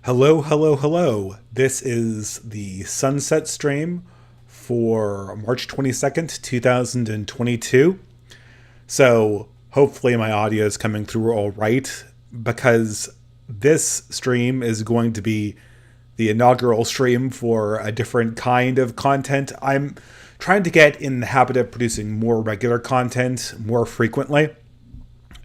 Hello, hello, hello. This is the sunset stream for March 22nd, 2022. So hopefully my audio is coming through all right because this stream is going to be the inaugural stream for a different kind of content. I'm trying to get in the habit of producing more regular content more frequently.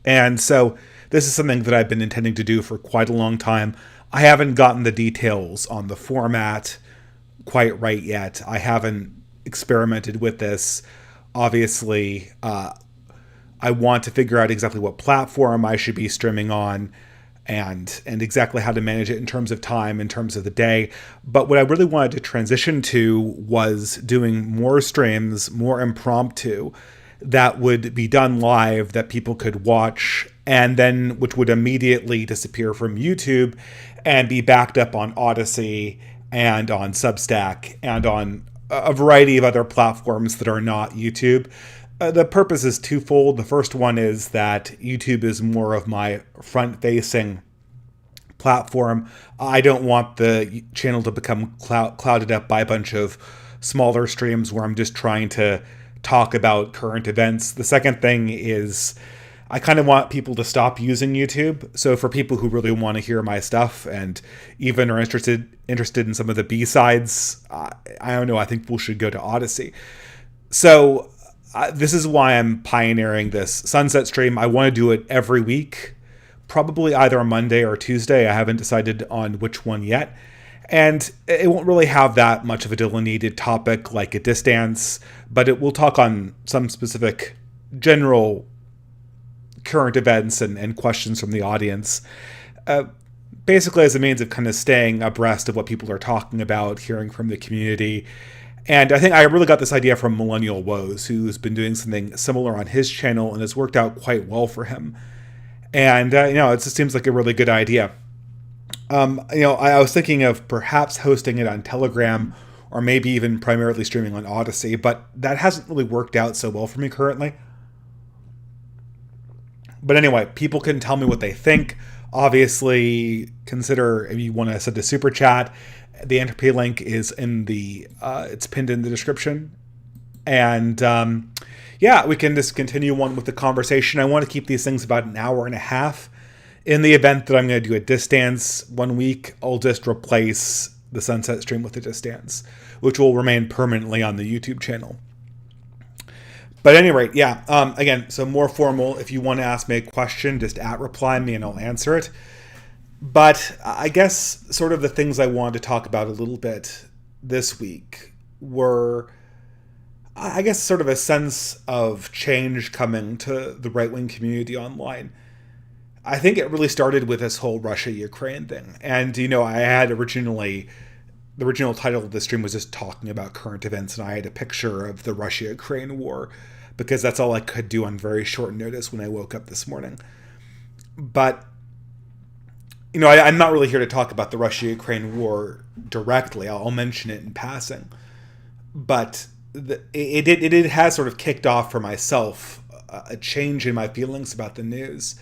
And so this is something that I've been intending to do for quite a long time. I haven't gotten the details on the format quite right yet. I haven't experimented with this. Obviously, I want to figure out exactly what platform I should be streaming on and exactly how to manage it in terms of time, in terms of the day. But what I really wanted to transition to was doing more streams, more impromptu, that would be done live that people could watch and then which would immediately disappear from YouTube and be backed up on Odyssey and on Substack and on a variety of other platforms that are not YouTube. The purpose is twofold. The first one is that YouTube is more of my front-facing platform. I don't want the channel to become clouded up by a bunch of smaller streams where I'm just trying to talk about current events. The second thing is I kind of want people to stop using YouTube. So for people who really want to hear my stuff and even are interested in some of the B-sides, I don't know, I think people should go to Odyssey. So this is why I'm pioneering this sunset stream. I want to do it every week, probably either on Monday or Tuesday. I haven't decided on which one yet. And it won't really have that much of a delineated topic like a distance, but it will talk on some specific general current events and questions from the audience. Basically as a means of kind of staying abreast of what people are talking about, hearing from the community. And I think I really got this idea from Millennial Woes, who's been doing something similar on his channel and has worked out quite well for him. And, it just seems like a really good idea. I was thinking of perhaps hosting it on Telegram or maybe even primarily streaming on Odyssey, but that hasn't really worked out so well for me currently. But anyway, people can tell me what they think. Obviously, consider if you want to send a super chat. The Entropy link is in it's pinned in the description. And we can just continue on with the conversation. I want to keep these things about an hour and a half. In the event that I'm going to do a distance one week, I'll just replace the sunset stream with a distance, which will remain permanently on the YouTube channel. But at any rate, again, so more formal. If you want to ask me a question, just reply me and I'll answer it. But I guess sort of the things I wanted to talk about a little bit this week were, I guess, sort of a sense of change coming to the right-wing community online. I think it really started with this whole Russia-Ukraine thing. And, I had the original title of the stream was just talking about current events, and I had a picture of the Russia-Ukraine war because that's all I could do on very short notice when I woke up this morning. But, I'm not really here to talk about the Russia-Ukraine war directly. I'll mention it in passing. But it has sort of kicked off for myself a change in my feelings about the news.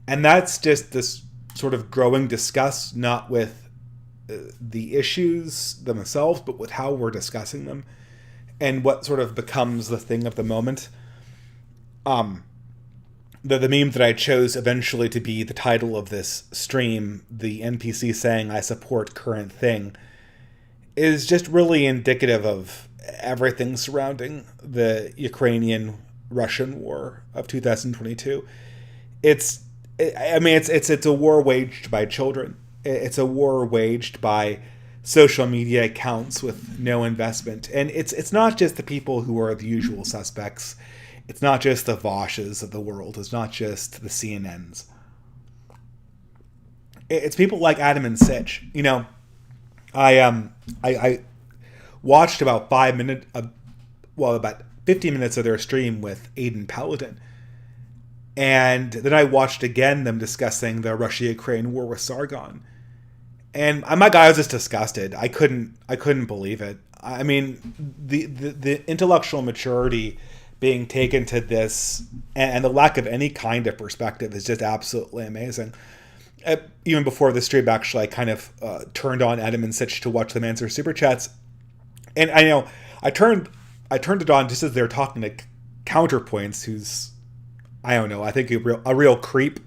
And that's just this sort of growing disgust, not with the issues themselves, but with how we're discussing them and what sort of becomes the thing of the moment. The meme that I chose eventually to be the title of this stream, the NPC saying I support current thing, is just really indicative of everything surrounding the Ukrainian-Russian war of 2022. It's a war waged by children. It's a war waged by social media accounts with no investment. And it's not just the people who are the usual suspects. It's not just the Voshes of the world. It's not just the CNNs. It's people like Adam and Sitch. I watched about 50 minutes of their stream with Aiden Paladin. And then I watched again them discussing the Russia-Ukraine war with Sargon. And my guy was just disgusted. I couldn't believe it. I mean, the intellectual maturity being taken to this and the lack of any kind of perspective is just absolutely amazing. even before the stream, actually, I kind of turned on Adam and Sitch to watch them answer super chats, and I know I turned it on just as they're talking to Counterpoints, who's, I don't know, I think a real creep.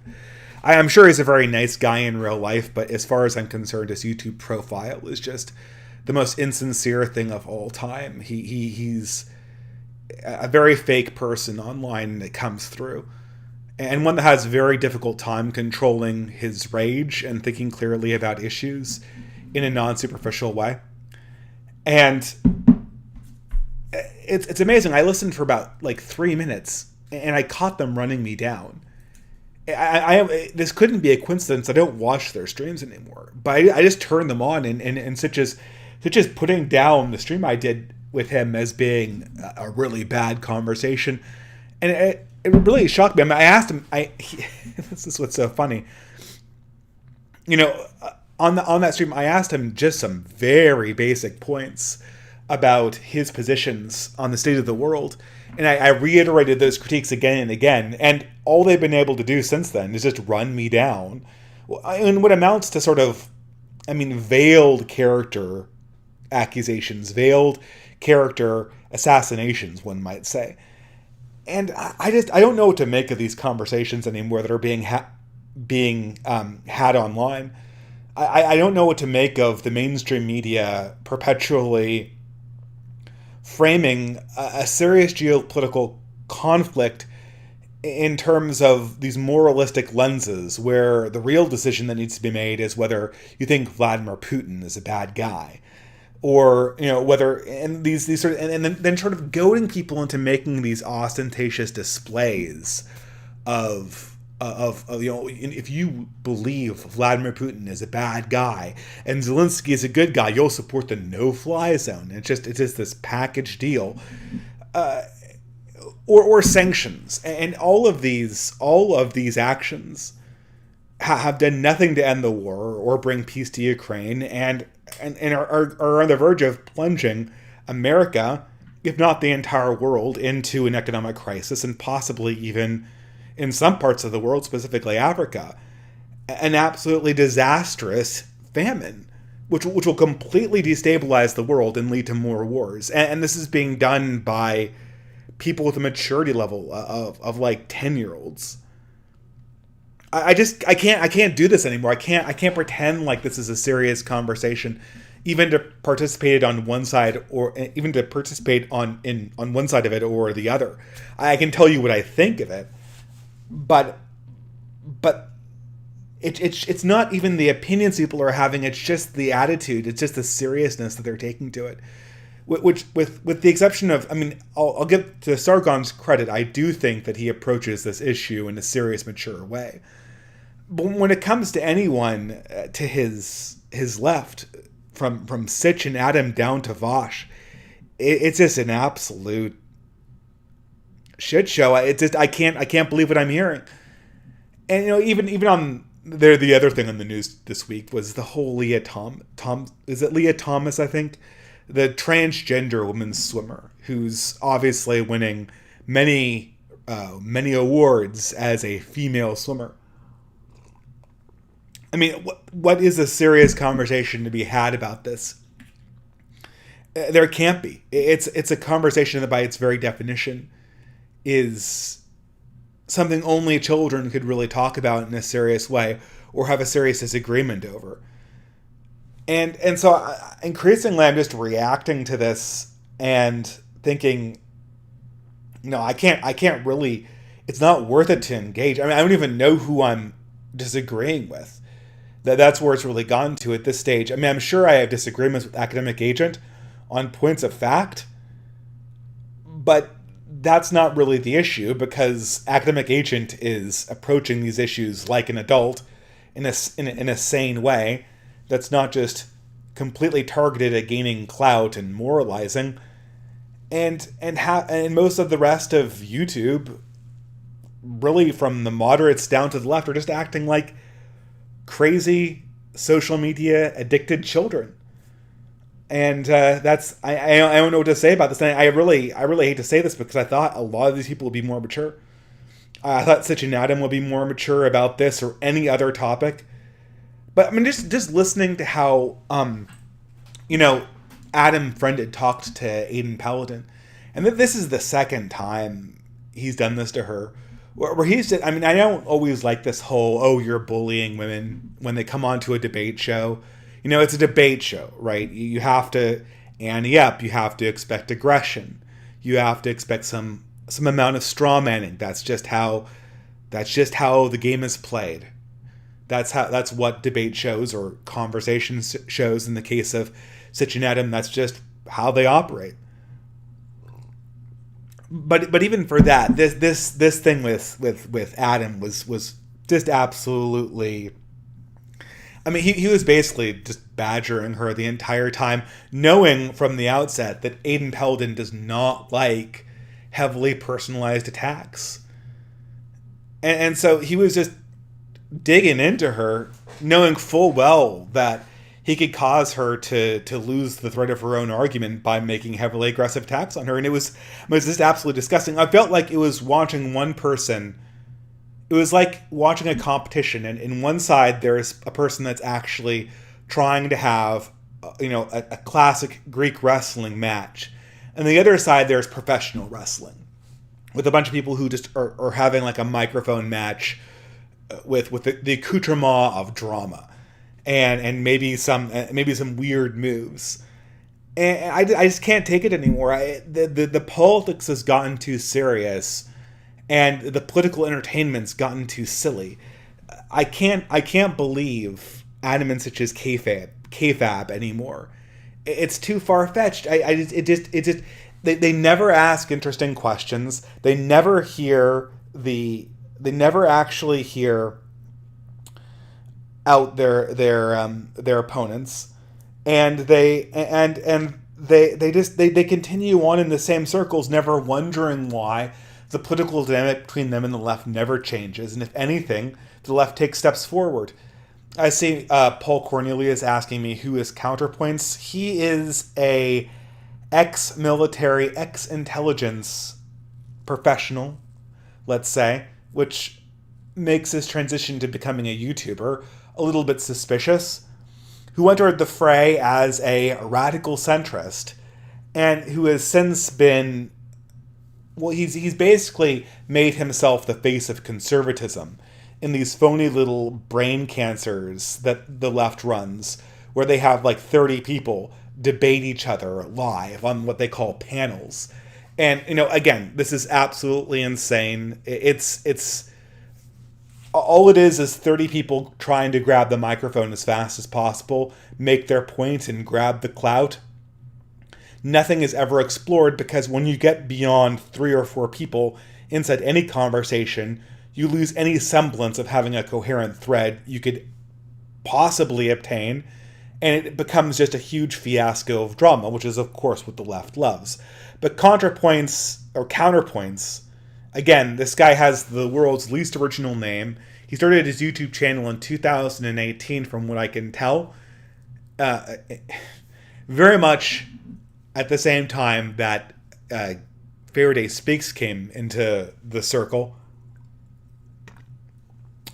I'm sure he's a very nice guy in real life, but as far as I'm concerned, his YouTube profile is just the most insincere thing of all time. He's a very fake person online that comes through, and one that has a very difficult time controlling his rage and thinking clearly about issues in a non-superficial way. And it's amazing. I listened for about like 3 minutes, and I caught them running me down. This couldn't be a coincidence. I don't watch their streams anymore, but I just turned them on, and such as putting down the stream I did with him as being a really bad conversation, and it really shocked me. I mean, I asked him. This is what's so funny. You know, on that stream, I asked him just some very basic points about his positions on the state of the world. And I reiterated those critiques again and again. And all they've been able to do since then is just run me down. And what amounts to sort of, veiled character accusations, veiled character assassinations, one might say. And I don't know what to make of these conversations anymore that are being had online. I don't know what to make of the mainstream media perpetually framing a serious geopolitical conflict in terms of these moralistic lenses, where the real decision that needs to be made is whether you think Vladimir Putin is a bad guy, or whether, and these sort of, and then sort of goading people into making these ostentatious displays of if you believe Vladimir Putin is a bad guy and Zelensky is a good guy, you'll support the no-fly zone. It's just this package deal, or sanctions, and all of these actions have done nothing to end the war or bring peace to Ukraine, and are on the verge of plunging America, if not the entire world, into an economic crisis, and possibly even, in some parts of the world, specifically Africa, an absolutely disastrous famine, which will completely destabilize the world and lead to more wars. And this is being done by people with a maturity level of like 10-year-olds. I can't do this anymore. I can't pretend like this is a serious conversation, even to participate on one side, or even to participate on one side of it or the other. I can tell you what I think of it. But it's not even the opinions people are having. It's just the attitude. It's just the seriousness that they're taking to it. Which, with the exception of, I'll give to Sargon's credit. I do think that he approaches this issue in a serious, mature way. But when it comes to anyone to his left, from Sitch and Adam down to Vosh, it's just an absolute shit show. It's just I can't believe what I'm hearing. And even on there, the other thing on the news this week was the whole Leah is it Leah Thomas, I think, the transgender women's swimmer, who's obviously winning many awards as a female swimmer. What is a serious conversation to be had about this? There can't be. It's a conversation that by its very definition is something only children could really talk about in a serious way or have a serious disagreement over. And so increasingly I'm just reacting to this and thinking, I can't really, it's not worth it to engage. I don't even know who I'm disagreeing with. That's where it's really gone to at this stage. I'm sure I have disagreements with Academic Agent on points of fact, but that's not really the issue, because Academic Agent is approaching these issues like an adult in a sane way that's not just completely targeted at gaining clout and moralizing. And most of the rest of YouTube, really from the moderates down to the left, are just acting like crazy social media addicted children. And that's I don't know what to say about this. And I really hate to say this, because I thought a lot of these people would be more mature. I thought Sitch and Adam would be more mature about this or any other topic But I mean, just listening to how you know, Adam Friend had talked to Aiden Paladin, and this is the second time he's done this to her, where he's just, I mean, I don't always like this whole, oh, you're bullying women when they come onto a debate show. You know, it's a debate show, right? You have to ante up. You have to expect aggression. You have to expect some amount of straw manning. That's just how the game is played. That's what debate shows or conversation shows in the case of Sitch and Adam. That's just how they operate. But even for that, this thing with Adam was just absolutely. I mean, he was basically just badgering her the entire time, knowing from the outset that Aiden Paladin does not like heavily personalized attacks. And so he was just digging into her, knowing full well that he could cause her to lose the thread of her own argument by making heavily aggressive attacks on her. And it was just absolutely disgusting. I felt like it was watching one person. It was like watching a competition, and in one side there's a person that's actually trying to have, a classic Greek wrestling match, and the other side there's professional wrestling, with a bunch of people who just are having like a microphone match with the accoutrement of drama, and maybe some weird moves. And I just can't take it anymore. The politics has gotten too serious, and the political entertainment's gotten too silly. I can't believe Adam and Sitch's kayfabe anymore. It's too far fetched. They never ask interesting questions. They never actually hear out their opponents, and they continue on in the same circles, never wondering why the political dynamic between them and the left never changes, and if anything, the left takes steps forward. I see Paul Cornelius asking me who is Counterpoints. He is a ex-military, ex-intelligence professional, let's say, which makes his transition to becoming a YouTuber a little bit suspicious, who entered the fray as a radical centrist, and who has since been, well, he's basically made himself the face of conservatism in these phony little brain cancers that the left runs, where they have like 30 people debate each other live on what they call panels. And, again, this is absolutely insane. It's all it is 30 people trying to grab the microphone as fast as possible, make their point, and grab the clout. Nothing is ever explored, because when you get beyond 3 or 4 people inside any conversation, you lose any semblance of having a coherent thread you could possibly obtain, and it becomes just a huge fiasco of drama, which is, of course, what the left loves. But counterpoints, again, this guy has the world's least original name. He started his YouTube channel in 2018, from what I can tell. Very much at the same time that Faraday Speaks came into the circle.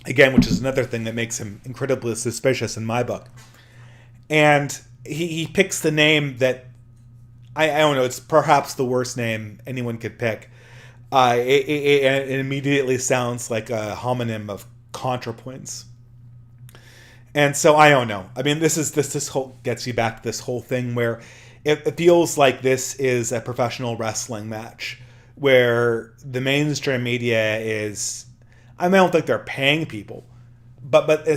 Again, which is another thing that makes him incredibly suspicious in my book. And he picks the name that, I don't know, it's perhaps the worst name anyone could pick. It immediately sounds like a homonym of ContraPoints. And so I don't know. I mean, this whole gets you back to this whole thing where it feels like this is a professional wrestling match, where the mainstream media is, I don't think they're paying people, but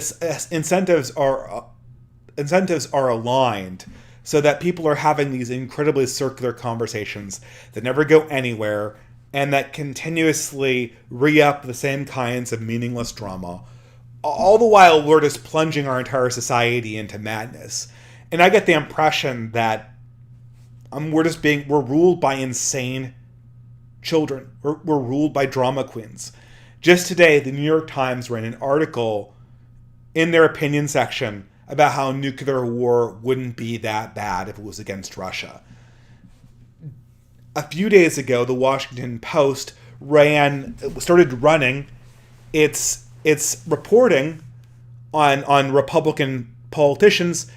incentives are aligned so that people are having these incredibly circular conversations that never go anywhere, and that continuously re-up the same kinds of meaningless drama, all the while we're just plunging our entire society into madness. And I get the impression that we're ruled by insane children. We're ruled by drama queens. Just today, the New York Times ran an article in their opinion section about how nuclear war wouldn't be that bad if it was against Russia. A few days ago, the Washington Post started running its reporting on Republican politicians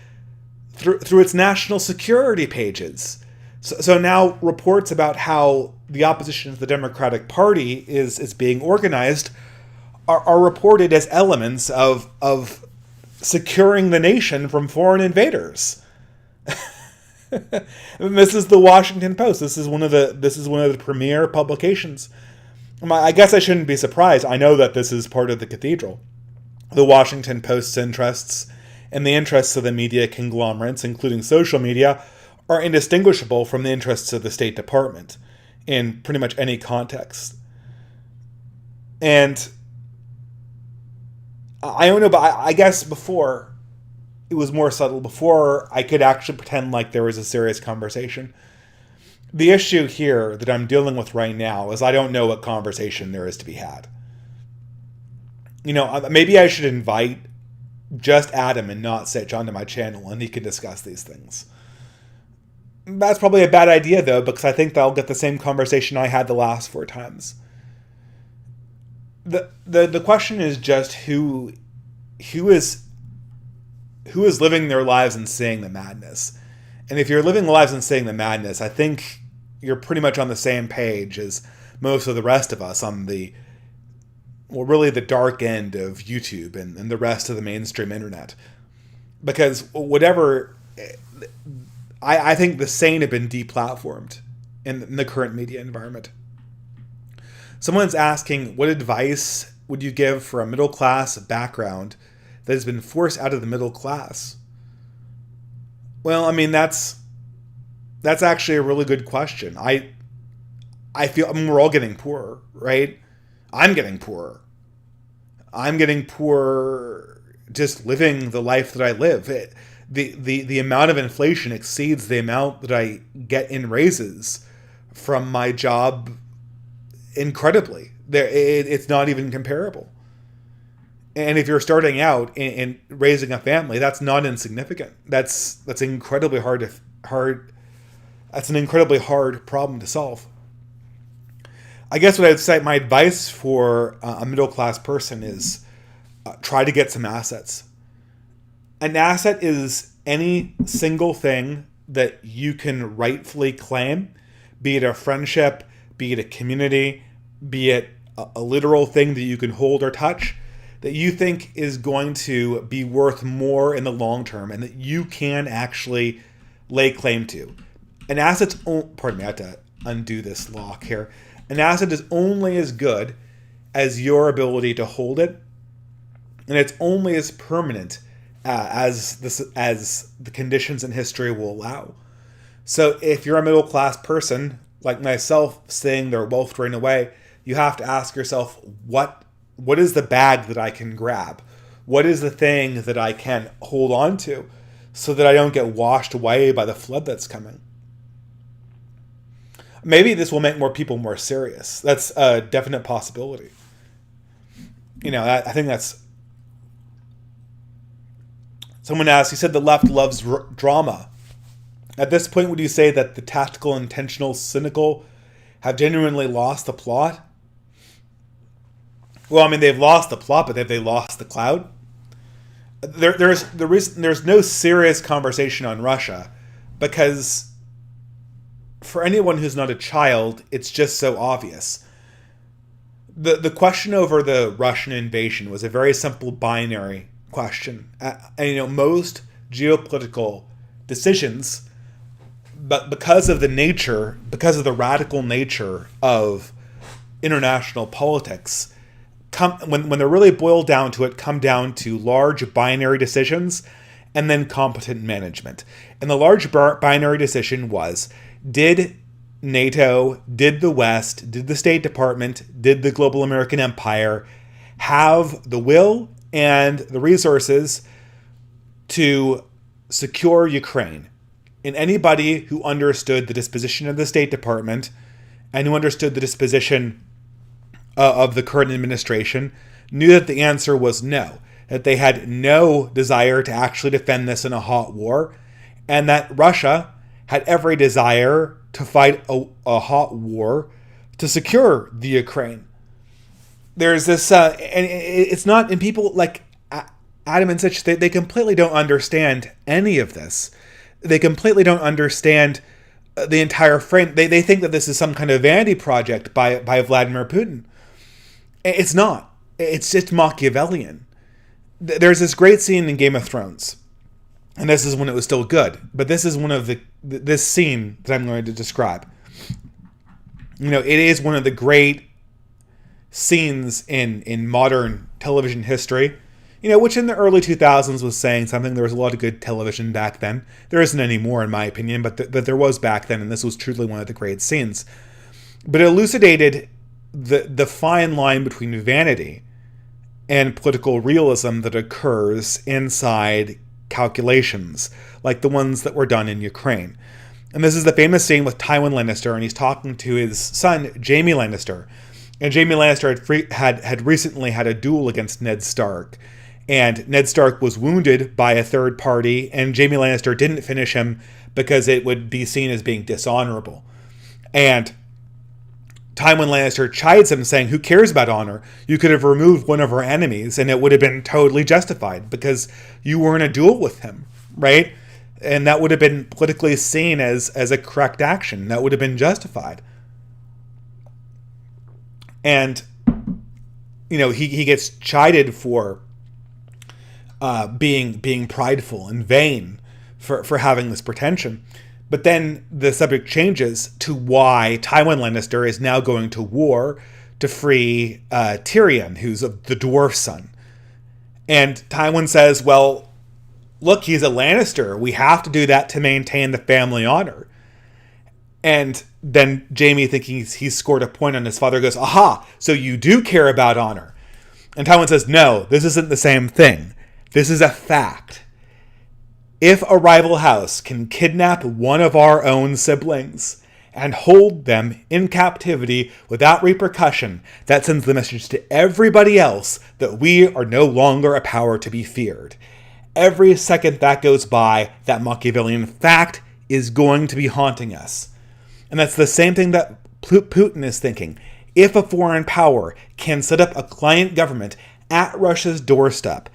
through its national security pages. So now reports about how the opposition to the Democratic Party is being organized are reported as elements of securing the nation from foreign invaders. This is the Washington Post. This is one of the premier publications. I guess I shouldn't be surprised. I know that this is part of the cathedral. The Washington Post's interests and the interests of the media conglomerates, including social media, are indistinguishable from the interests of the State Department in pretty much any context. And I don't know, but I guess before it was more subtle. Before I could actually pretend like there was a serious conversation. The issue here that I'm dealing with right now is I don't know what conversation there is to be had. Maybe I should invite just Adam and not Sitch onto my channel and he can discuss these things. That's probably a bad idea, though, because I think they'll get the same conversation I had the last 4 times. The question is just who is living their lives and seeing the madness. And if you're living lives and seeing the madness, I think you're pretty much on the same page as most of the rest of us on the dark end of YouTube and the rest of the mainstream internet. Because whatever, I think the sane have been deplatformed in the current media environment. Someone's asking, what advice would you give for a middle class background that has been forced out of the middle class? Well, I mean, that's actually a really good question. I feel we're all getting poorer, right? I'm getting poorer. I'm getting poorer just living the life that I live. The amount of inflation exceeds the amount that I get in raises from my job incredibly. It's not even comparable. And if you're starting out in raising a family, that's not insignificant. That's incredibly hard. That's an incredibly hard problem to solve. I guess what I'd say, my advice for a middle class person is try to get some assets. An asset is any single thing that you can rightfully claim, be it a friendship, be it a community, be it a literal thing that you can hold or touch, that you think is going to be worth more in the long term and that you can actually lay claim to. An asset's, pardon me, I have to undo this lock here. An asset is only as good as your ability to hold it, and it's only as permanent as the conditions in history will allow. So if you're a middle class person like myself, seeing their wealth drain away, you have to ask yourself, what is the bag that I can grab? What is the thing that I can hold on to so that I don't get washed away by the flood that's coming? Maybe this will make more people more serious. That's a definite possibility. I think that's... Someone asked, he said the left loves drama. At this point, would you say that the tactical, intentional, cynical have genuinely lost the plot? Well, I mean, they've lost the plot, but have they lost the clout? There's no serious conversation on Russia because for anyone who's not a child, it's just so obvious. The question over the Russian invasion was a very simple binary question. And most geopolitical decisions, but because of the radical nature of international politics, when they're really boiled down to it, come down to large binary decisions and then competent management. And the large binary decision was, did NATO, did the West, did the State Department, did the global American empire have the will and the resources to secure Ukraine? And anybody who understood the disposition of the State Department and who understood the disposition of the current administration knew that the answer was no, that they had no desire to actually defend this in a hot war, and that Russia had every desire to fight a hot war to secure the Ukraine. There's this, and it's not, and people like Adam and Sitch, they completely don't understand any of this. They completely don't understand the entire frame. They think that this is some kind of vanity project by Vladimir Putin. It's not. It's just Machiavellian. There's this great scene in Game of Thrones, and this is when it was still good. But this is this scene that I'm going to describe. It is one of the great scenes in modern television history. Which in the early 2000s was saying something. There was a lot of good television back then. There isn't anymore, in my opinion, but there was back then, and this was truly one of the great scenes. But it elucidated the fine line between vanity and political realism that occurs inside calculations, like the ones that were done in Ukraine. And this is the famous scene with Tywin Lannister, and he's talking to his son, Jaime Lannister. And Jaime Lannister had recently had a duel against Ned Stark. And Ned Stark was wounded by a third party, and Jaime Lannister didn't finish him because it would be seen as being dishonorable. And Tywin Lannister chides him, saying, "Who cares about honor? You could have removed one of our enemies, and it would have been totally justified because you were in a duel with him, right? And that would have been politically seen as a correct action. That would have been justified." And, he gets chided for being prideful and vain for having this pretension. But then the subject changes to why Tywin Lannister is now going to war to free Tyrion, who's the dwarf son. And Tywin says, well, look, he's a Lannister. We have to do that to maintain the family honor. And then Jaime, thinking he's scored a point on his father, goes, aha, so you do care about honor. And Tywin says, no, this isn't the same thing. This is a fact. If a rival house can kidnap one of our own siblings and hold them in captivity without repercussion, that sends the message to everybody else that we are no longer a power to be feared. Every second that goes by, that Machiavellian fact is going to be haunting us. And that's the same thing that Putin is thinking. If a foreign power can set up a client government at Russia's doorstep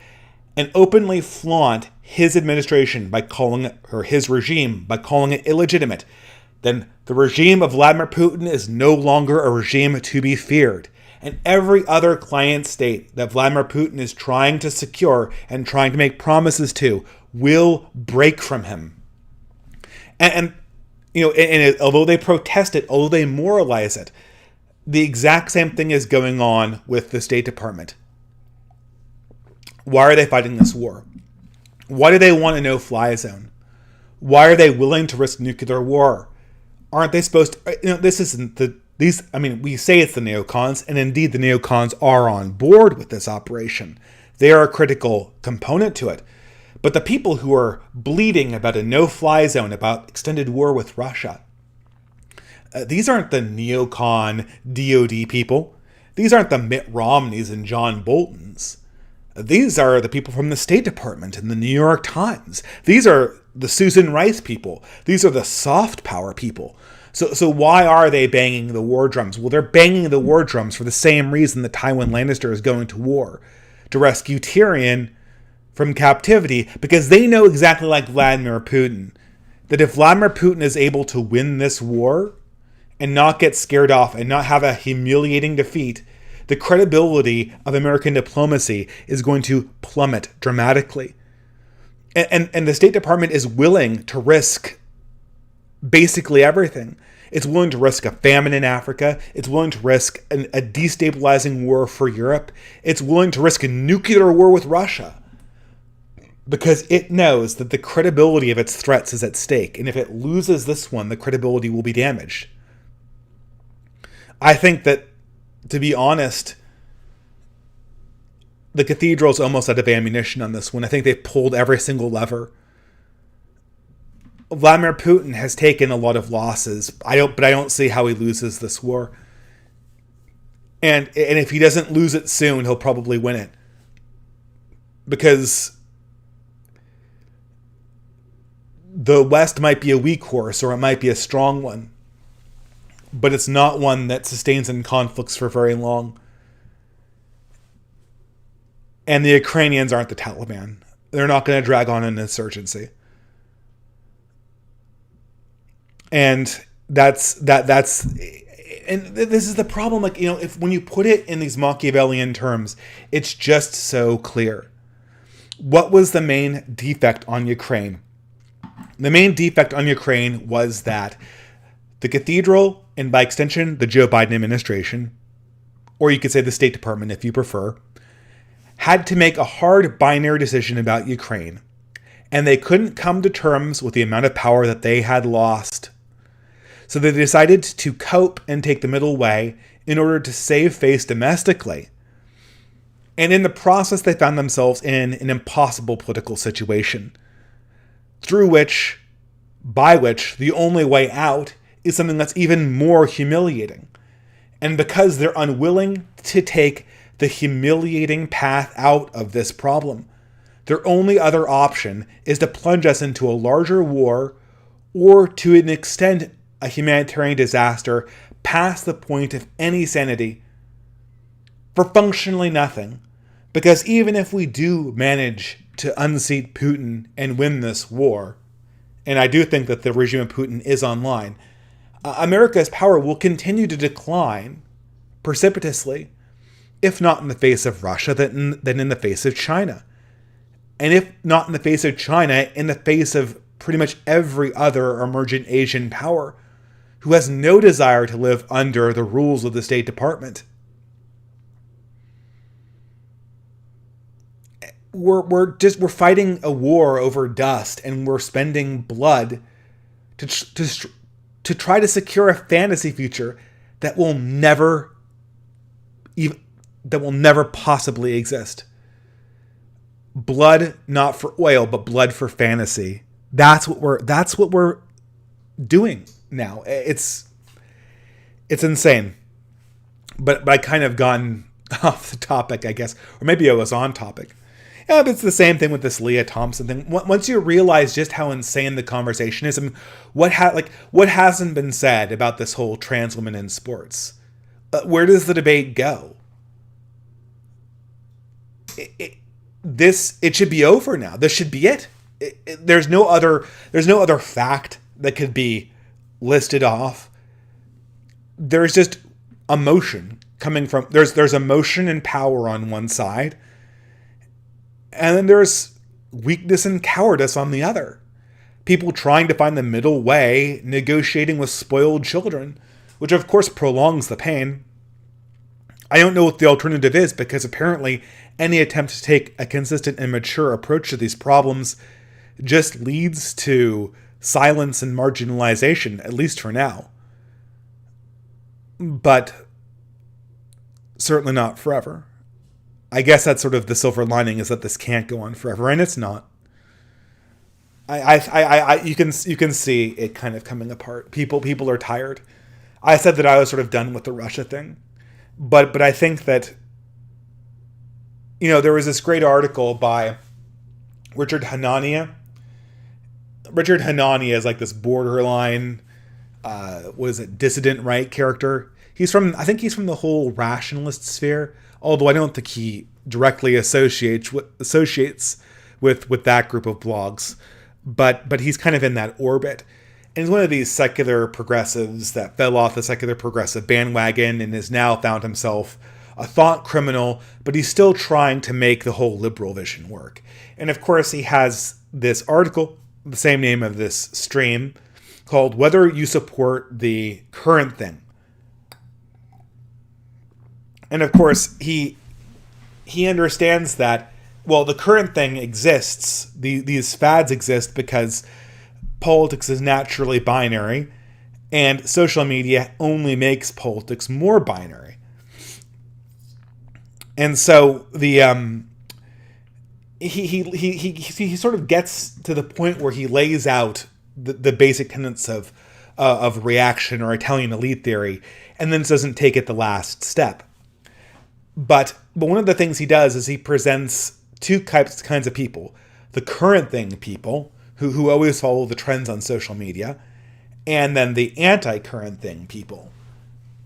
and openly flaunt his administration by calling it, or his regime by calling it illegitimate, then the regime of Vladimir Putin is no longer a regime to be feared. And every other client state that Vladimir Putin is trying to secure and trying to make promises to will break from him. And although they protest it, although they moralize it, the exact same thing is going on with the State Department. Why are they fighting this war? Why do they want a no-fly zone? Why are they willing to risk nuclear war? Aren't they supposed to... this isn't the... we say it's the neocons, and indeed the neocons are on board with this operation. They are a critical component to it. But the people who are bleeding about a no-fly zone, about extended war with Russia, these aren't the neocon DOD people. These aren't the Mitt Romneys and John Boltons. These are the people from the State Department and the New York Times. These are the Susan Rice people. These are the soft power people. So why are they banging the war drums? Well, they're banging the war drums for the same reason that Tywin Lannister is going to war, to rescue Tyrion from captivity, because they know exactly like Vladimir Putin, that if Vladimir Putin is able to win this war and not get scared off and not have a humiliating defeat, the credibility of American diplomacy is going to plummet dramatically. And the State Department is willing to risk basically everything. It's willing to risk a famine in Africa. It's willing to risk a destabilizing war for Europe. It's willing to risk a nuclear war with Russia, because it knows that the credibility of its threats is at stake. And if it loses this one, the credibility will be damaged. I think that, to be honest, the cathedral's almost out of ammunition on this one. I think they've pulled every single lever. Vladimir Putin has taken a lot of losses. I don't see how he loses this war. And if he doesn't lose it soon, he'll probably win it. Because the West might be a weak horse, or it might be a strong one, but it's not one that sustains in conflicts for very long. And the Ukrainians aren't the Taliban. They're not going to drag on an insurgency. And that's and this is the problem. Like, if when you put it in these Machiavellian terms, it's just so clear. What was the main defect on Ukraine? The main defect on Ukraine was that the cathedral, and by extension, the Joe Biden administration, or you could say the State Department if you prefer, had to make a hard binary decision about Ukraine. And they couldn't come to terms with the amount of power that they had lost. So they decided to cope and take the middle way in order to save face domestically. And in the process, they found themselves in an impossible political situation, by which the only way out is something that's even more humiliating. And because they're unwilling to take the humiliating path out of this problem, their only other option is to plunge us into a larger war, or to an extent a humanitarian disaster past the point of any sanity, for functionally nothing. Because even if we do manage to unseat Putin and win this war, and I do think that the regime of Putin is online, America's power will continue to decline precipitously, if not in the face of Russia, then in the face of China. And if not in the face of China, in the face of pretty much every other emergent Asian power who has no desire to live under the rules of the State Department. We're fighting a war over dust, and we're spending blood to try to secure a fantasy future that will never possibly exist. Blood not for oil, but blood for fantasy. That's what we're doing now. It's insane. But I kind of gone off the topic, I guess, or maybe I was on topic. Yeah, but it's the same thing with this Leah Thompson thing. Once you realize just how insane the conversation is, and what hasn't been said about this whole trans woman in sports, where does the debate go? It should be over now. This should be it. There's no other fact that could be listed off. There's just emotion coming from there's emotion and power on one side, and then there's weakness and cowardice on the other. People trying to find the middle way, negotiating with spoiled children, which of course prolongs the pain. I don't know what the alternative is, because apparently any attempt to take a consistent and mature approach to these problems just leads to silence and marginalization, at least for now. But certainly not forever. I guess that's sort of the silver lining, is that this can't go on forever, and it's not. You can see it kind of coming apart. People are tired. I said that I was sort of done with the Russia thing, but I think that, there was this great article by Richard Hanania. Richard Hanania is like this borderline, dissident right character. I think he's from the whole rationalist sphere, although I don't think he directly associates with that group of blogs. But he's kind of in that orbit. And he's one of these secular progressives that fell off the secular progressive bandwagon and has now found himself a thought criminal, but he's still trying to make the whole liberal vision work. And of course, he has this article, the same name of this stream, called Whether You Support the Current Thing. And of course, he understands that, well, the current thing exists. These fads exist because politics is naturally binary, and social media only makes politics more binary. And so he sort of gets to the point where he lays out the basic tenets of reaction or Italian elite theory, and then doesn't take it the last step. But one of the things he does is he presents two kinds of people: the current thing people who always follow the trends on social media, and then the anti-current thing people,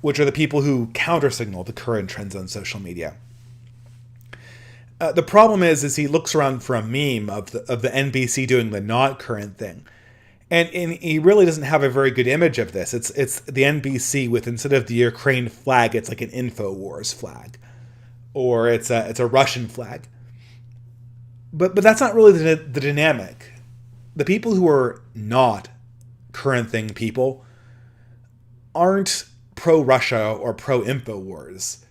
which are the people who counter-signal the current trends on social media. The problem is he looks around for a meme of the NBC doing the not current thing, and he really doesn't have a very good image of this. It's the NBC with, instead of the Ukraine flag, it's like an InfoWars flag, or it's a Russian flag. But that's not really the dynamic. The people who are not current thing people aren't pro-Russia or pro-InfoWars.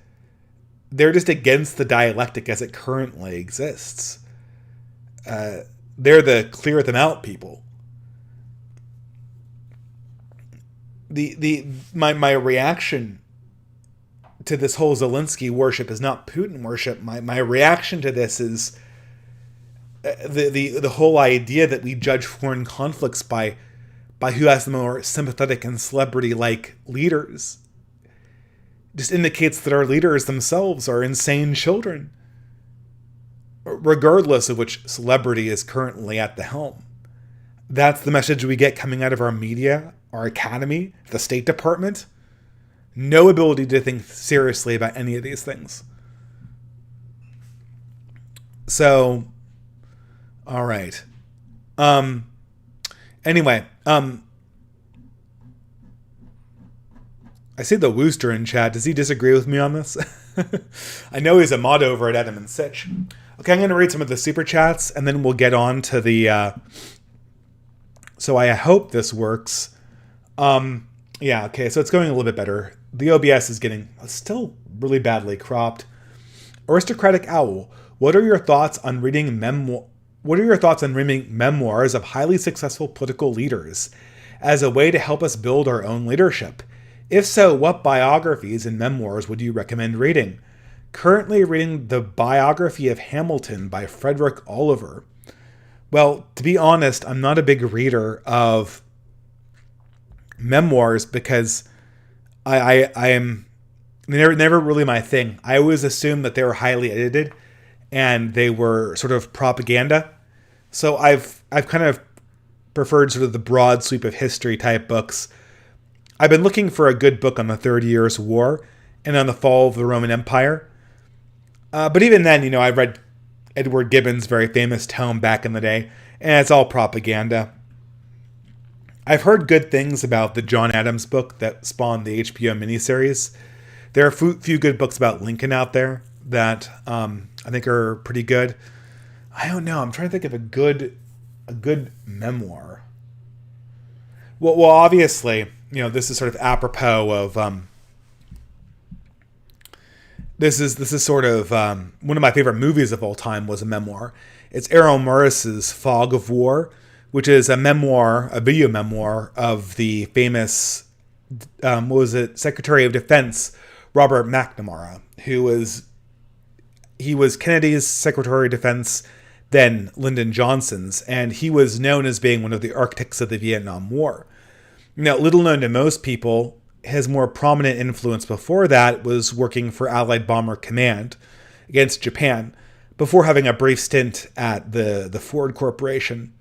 They're just against the dialectic as it currently exists. They're the clear them out people. My reaction to this whole Zelensky worship is not Putin worship. My reaction to this is the whole idea that we judge foreign conflicts by who has the more sympathetic and celebrity-like leaders just indicates that our leaders themselves are insane children, regardless of which celebrity is currently at the helm. That's the message we get coming out of our media, our academy, the State Department. No ability to think seriously about any of these things. So, all right. Anyway, I see the Wooster in chat. Does he disagree with me on this? I know he's a mod over at Adam and Sitch. Okay, I'm going to read some of the super chats, and then we'll get on to the... So I hope this works. Yeah, okay, so it's going a little bit better. The OBS is getting still really badly cropped. Aristocratic Owl, what are your thoughts on reading memoirs of highly successful political leaders as a way to help us build our own leadership? If so, what biographies and memoirs would you recommend reading? Currently reading the biography of Hamilton by Frederick Oliver. Well, to be honest, I'm not a big reader of memoirs because I am never really my thing. I always assumed that they were highly edited and they were sort of propaganda. So I've kind of preferred sort of the broad sweep of history type books. I've been looking for a good book on the 30 Years' War and on the fall of the Roman Empire. But even then, I read Edward Gibbon's very famous tome back in the day, and it's all propaganda. I've heard good things about the John Adams book that spawned the HBO miniseries. There are a few good books about Lincoln out there that I think are pretty good. I don't know. I'm trying to think of a good memoir. Well, obviously, this is sort of apropos of this is sort of one of my favorite movies of all time was a memoir. It's Errol Morris's Fog of War, which is a video memoir of the famous Secretary of Defense Robert McNamara, who was Kennedy's Secretary of Defense, then Lyndon Johnson's, and he was known as being one of the architects of the Vietnam War. Now, little known to most people, his more prominent influence before that was working for Allied Bomber Command against Japan, before having a brief stint at the Ford Corporation.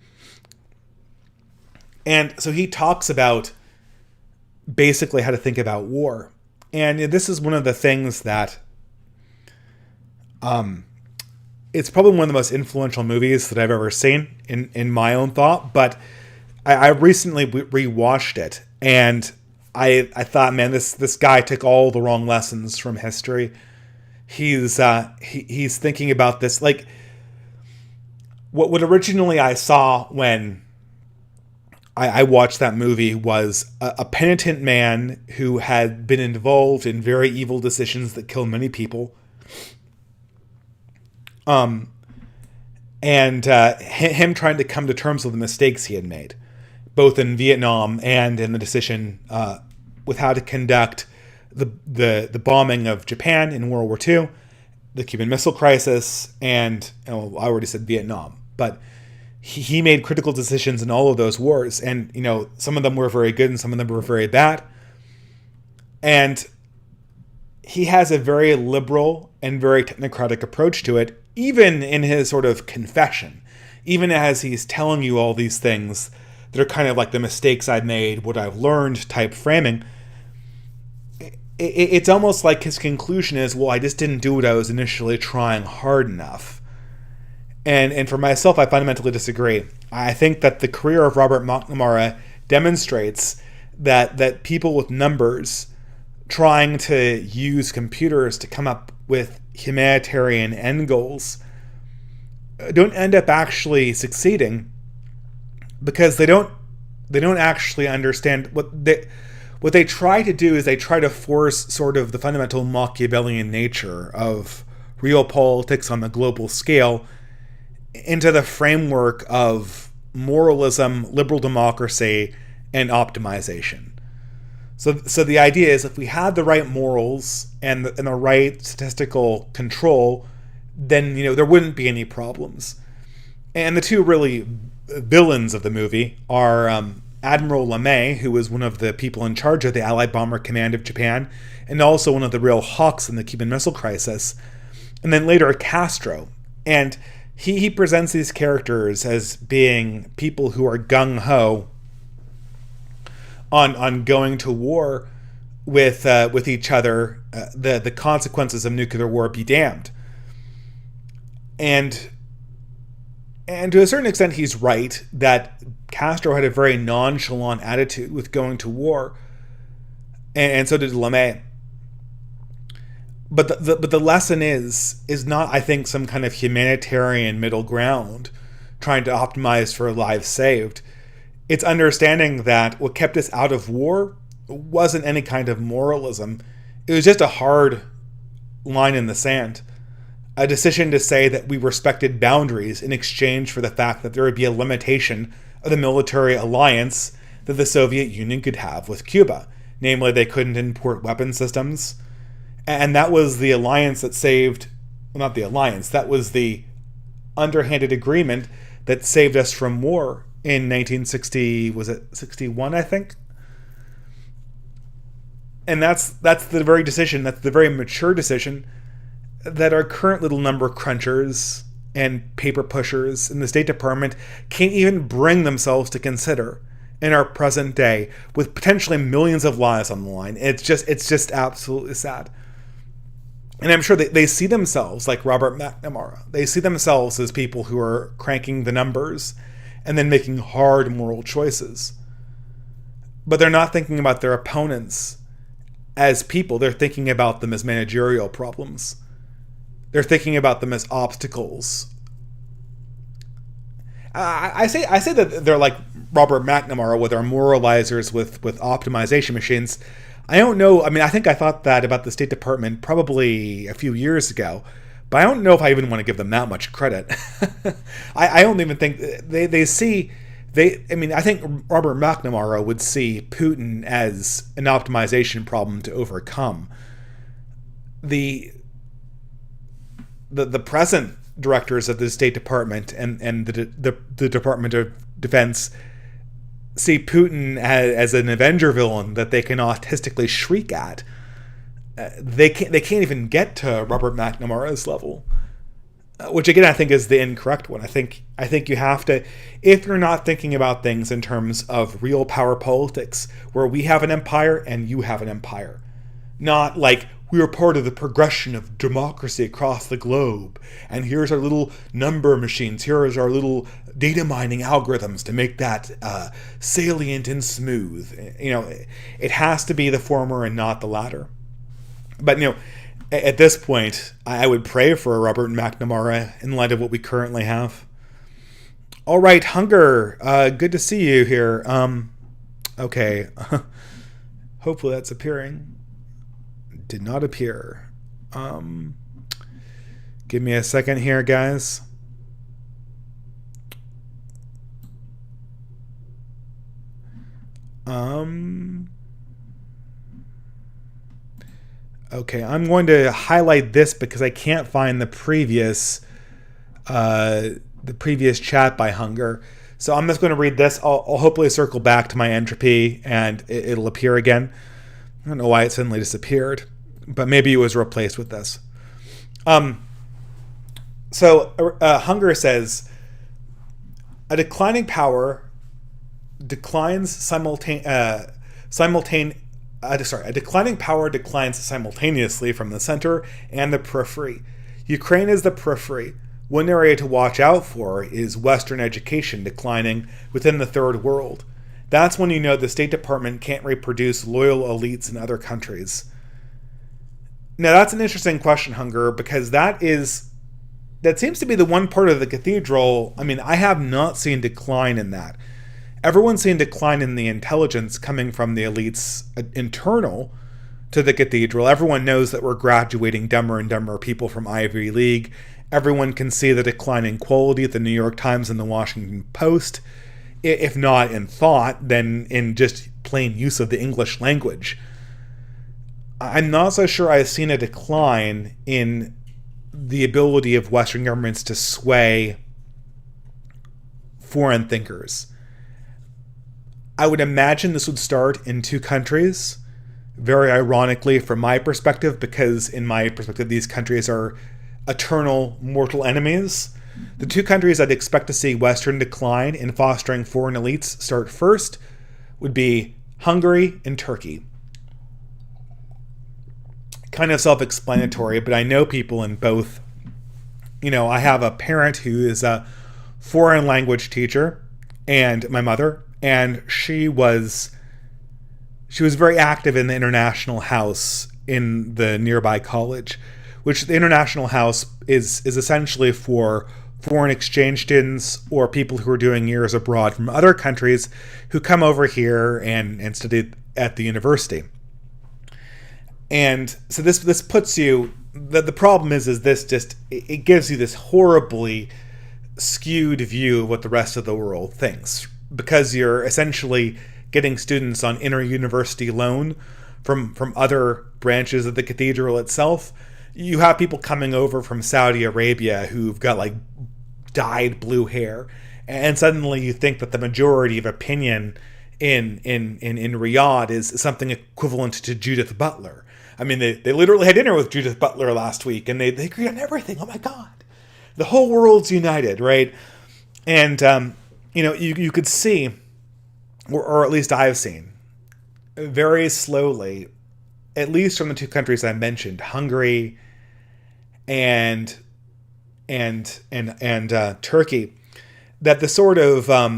And so he talks about basically how to think about war. And this is one of the things that it's probably one of the most influential movies that I've ever seen in my own thought, but I recently rewatched it, and I thought, man, this guy took all the wrong lessons from history. He's thinking about this like what originally I saw when I watched that movie was a penitent man who had been involved in very evil decisions that killed many people. And him trying to come to terms with the mistakes he had made, both in Vietnam and in the decision with how to conduct the bombing of Japan in World War II, the Cuban Missile Crisis, and I already said Vietnam. But he made critical decisions in all of those wars, and some of them were very good and some of them were very bad. And he has a very liberal and very technocratic approach to it, even in his sort of confession, even as he's telling you all these things that are kind of like the mistakes I've made, what I've learned type framing. it's almost like his conclusion is, well, I just didn't do what I was initially trying hard enough. And for myself, I fundamentally disagree. I think that the career of Robert McNamara demonstrates that people with numbers trying to use computers to come up with humanitarian end goals don't end up actually succeeding, because they don't actually understand what they try to do is they try to force sort of the fundamental Machiavellian nature of real politics on the global scale into the framework of moralism, liberal democracy, and optimization. So the idea is, if we had the right morals and the right statistical control, then there wouldn't be any problems. And the two really villains of the movie are Admiral LeMay, who was one of the people in charge of the Allied Bomber Command of Japan, and also one of the real hawks in the Cuban Missile Crisis, and then later Castro. And he presents these characters as being people who are gung-ho on going to war with each other. The consequences of nuclear war be damned. And to a certain extent, he's right that Castro had a very nonchalant attitude with going to war, and so did LeMay. But the lesson is not, I think, some kind of humanitarian middle ground trying to optimize for lives saved. It's understanding that what kept us out of war wasn't any kind of moralism. It was just a hard line in the sand. A decision to say that we respected boundaries in exchange for the fact that there would be a limitation of the military alliance that the Soviet Union could have with Cuba. Namely, they couldn't import weapon systems. And that was the alliance that saved, well, not the alliance, that was the underhanded agreement that saved us from war in 1960, was it 61, I think? And that's the very decision, that's the very mature decision that our current little number crunchers and paper pushers in the State Department can't even bring themselves to consider in our present day, with potentially millions of lives on the line. It's just absolutely sad. And I'm sure they see themselves like Robert McNamara. They see themselves as people who are cranking the numbers and then making hard moral choices. But they're not thinking about their opponents as people. They're thinking about them as managerial problems. They're thinking about them as obstacles. I say that they're like Robert McNamara with our moralizers with optimization machines. I don't know. I mean, I think I thought that about the State Department probably a few years ago, but I don't know if I even want to give them that much credit. I don't even think they see. I mean, I think Robert McNamara would see Putin as an optimization problem to overcome. The present directors of the State Department and the Department of Defense see Putin as an Avenger villain that they can autistically shriek at. They can't even get to Robert McNamara's level, which again I think is the incorrect one. I think you have to, if you're not thinking about things in terms of real power politics, where we have an empire and you have an empire, not like we are part of the progression of democracy across the globe, and here's our little number machines, here's our little data mining algorithms to make that salient and smooth. It has to be the former and not the latter. But at this point, I would pray for a Robert McNamara in light of what we currently have. All right, Hunger, good to see you here. Okay, hopefully that's appearing. Did not appear. Give me a second here, guys. Okay, I'm going to highlight this because I can't find the previous chat by Hunger. So I'm just going to read this. I'll hopefully circle back to my entropy and it'll appear again. I don't know why it suddenly disappeared, but maybe it was replaced with this. So Hunger says, a declining power declines simultaneously a declining power declines simultaneously from the center and the periphery. Ukraine is the periphery. One area to watch out for is Western education declining within the third world. That's when you know the State Department can't reproduce loyal elites in other countries. Now that's an interesting question, Hunger, because that seems to be the one part of the cathedral. I mean, I have not seen decline in that. Everyone's seen decline in the intelligence coming from the elites internal to the cathedral. Everyone knows that we're graduating dumber and dumber people from Ivy League. Everyone can see the declining quality of the New York Times and the Washington Post, if not in thought, then in just plain use of the English language. I'm not so sure I've seen a decline in the ability of Western governments to sway foreign thinkers. I would imagine this would start in two countries, very ironically from my perspective, because in my perspective these countries are eternal mortal enemies. The two countries I'd expect to see Western decline in fostering foreign elites start first would be Hungary and Turkey. Kind of self-explanatory, but I know people in both. You know, I have a parent who is a foreign language teacher, and my mother, and she was very active in the International House in the nearby college, which the International House is essentially for foreign exchange students or people who are doing years abroad from other countries who come over here and study at the university. And so this puts you, the problem is this just, it gives you this horribly skewed view of what the rest of the world thinks, because you're essentially getting students on inter-university loan from other branches of the cathedral itself. You have people coming over from Saudi Arabia who've got like dyed blue hair, and suddenly you think that the majority of opinion in Riyadh is something equivalent to Judith Butler. I mean, they literally had dinner with Judith Butler last week, and they agreed on everything. Oh my God, the whole world's united, right? And you could see, or at least I've seen, very slowly, at least from the two countries I mentioned, Hungary and Turkey, that the sort of at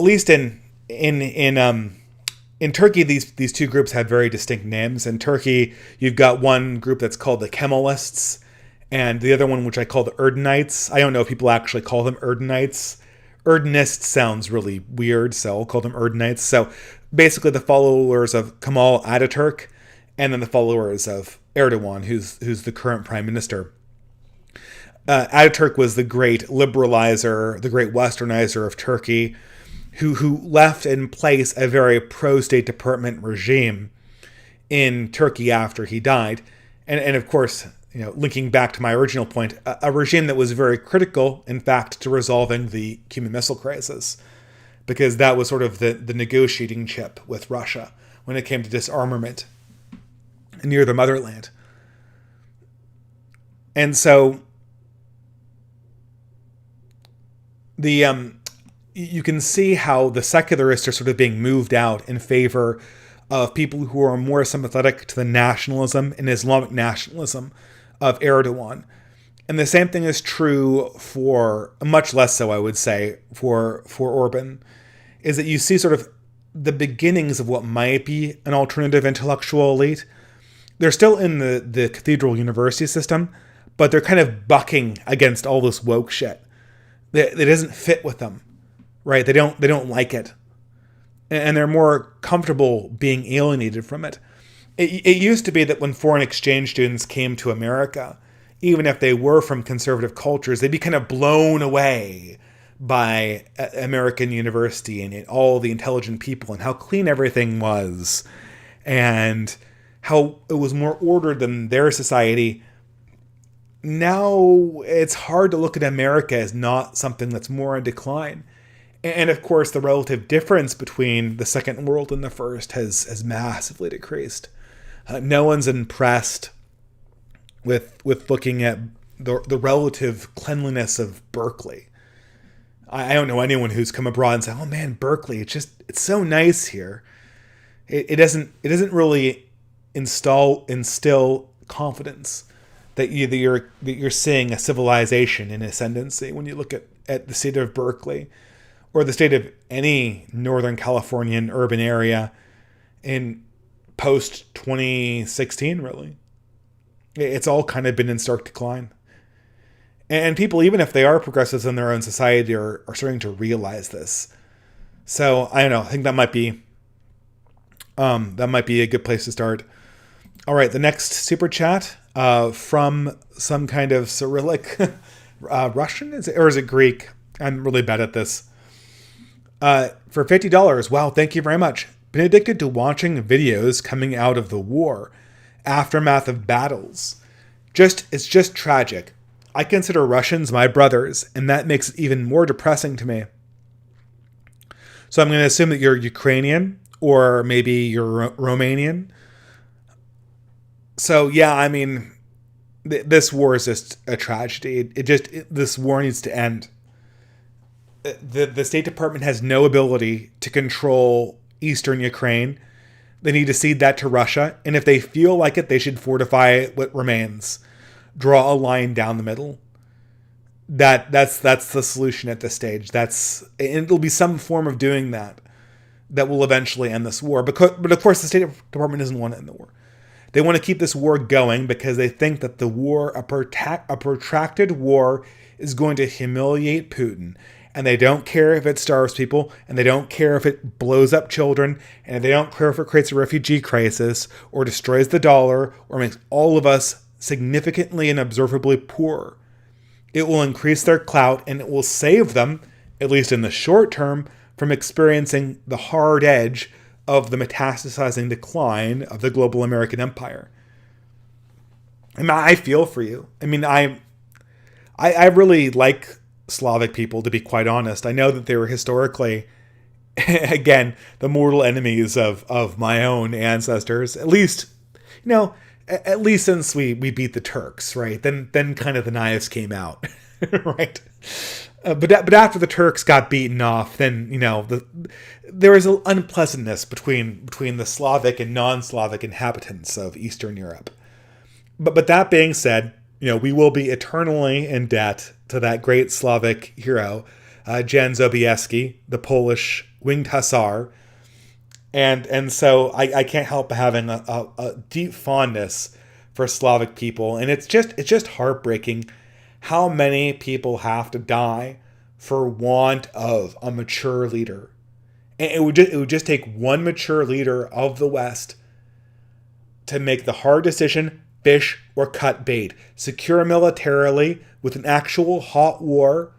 least in Turkey, these two groups have very distinct names. In Turkey, you've got one group that's called the Kemalists, and the other one, which I call the Erdenites. I don't know if people actually call them Erdenites. Erdenists sounds really weird, so I'll call them Erdenites. So basically the followers of Kemal Ataturk, and then the followers of Erdogan, who's the current prime minister. Ataturk was the great liberalizer, the great westernizer of Turkey, who left in place a very pro-State Department regime in Turkey after he died. And of course, linking back to my original point, a regime that was very critical, in fact, to resolving the Cuban Missile Crisis, because that was sort of the negotiating chip with Russia when it came to disarmament near the motherland. And so you can see how the secularists are sort of being moved out in favor of people who are more sympathetic to the nationalism and Islamic nationalism of Erdogan. And the same thing is true for, much less so I would say, for Orban, is that you see sort of the beginnings of what might be an alternative intellectual elite. They're still in the cathedral university system, but they're kind of bucking against all this woke shit. That doesn't fit with them. Right? They don't like it. And they're more comfortable being alienated from it. It used to be that when foreign exchange students came to America, even if they were from conservative cultures, they'd be kind of blown away by American university and all the intelligent people and how clean everything was and how it was more ordered than their society. Now it's hard to look at America as not something that's more in decline. And of course, the relative difference between the second world and the first has massively decreased. No one's impressed with looking at the relative cleanliness of Berkeley. I don't know anyone who's come abroad and said, "Oh man, Berkeley, it's so nice here." It doesn't really instill confidence that you're seeing a civilization in ascendancy when you look at the state of Berkeley or the state of any Northern Californian urban area in post 2016. Really, it's all kind of been in stark decline. And people, even if they are progressives in their own society, are starting to realize this. So I don't know. I think that might be a good place to start. All right, the next super chat from some kind of Cyrillic Russian, or is it Greek? I'm really bad at this. For $50. Wow, thank you very much. Been addicted to watching videos coming out of the war, aftermath of battles. It's just tragic. I consider Russians my brothers, and that makes it even more depressing to me. So I'm going to assume that you're Ukrainian, or maybe you're Romanian. So yeah, I mean, this war is just a tragedy. This war needs to end. The State Department has no ability to control Eastern Ukraine. They need to cede that to Russia, and if they feel like it, they should fortify what remains. Draw a line down the middle. That's the solution at this stage. It'll be some form of doing that will eventually end this war. But of course, the State Department doesn't want to end the war. They want to keep this war going because they think that the war, a protracted war, is going to humiliate Putin. And they don't care if it starves people, and they don't care if it blows up children, and they don't care if it creates a refugee crisis, or destroys the dollar, or makes all of us significantly and observably poorer. It will increase their clout, and it will save them, at least in the short term, from experiencing the hard edge of the metastasizing decline of the global American empire. I mean, I feel for you. I mean, I really like Slavic people, to be quite honest. I know that they were historically, again, the mortal enemies of my own ancestors. At least since we beat the Turks, right? Then kind of the knives came out, right? But after the Turks got beaten off, then there was an unpleasantness between the Slavic and non-Slavic inhabitants of Eastern Europe. But that being said, we will be eternally in debt to that great Slavic hero, Jan Sobieski, the Polish winged hussar. And so I can't help but having a deep fondness for Slavic people. And it's just heartbreaking how many people have to die for want of a mature leader. And it would just take one mature leader of the West to make the hard decision, fish or cut bait, secure militarily with an actual hot war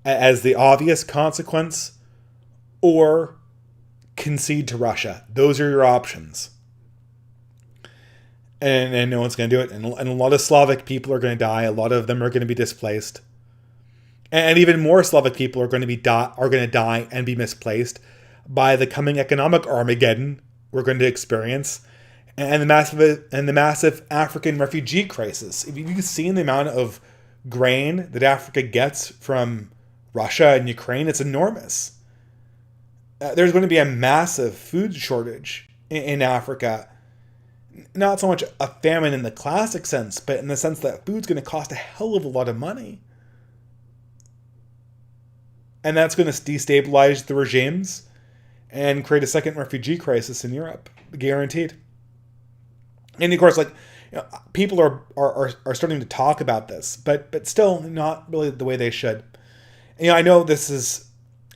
as the obvious consequence, or concede to Russia. Those are your options. And no one's going to do it. And a lot of Slavic people are going to die. A lot of them are going to be displaced. And even more Slavic people are going to die and be misplaced by the coming economic Armageddon we're going to experience, and the massive African refugee crisis. If you've seen the amount of grain that Africa gets from Russia and Ukraine, it's enormous. There's going to be a massive food shortage in Africa. Not so much a famine in the classic sense, but in the sense that food's going to cost a hell of a lot of money. And that's going to destabilize the regimes and create a second refugee crisis in Europe, guaranteed. And of course, people are starting to talk about this, but still not really the way they should. I know this is.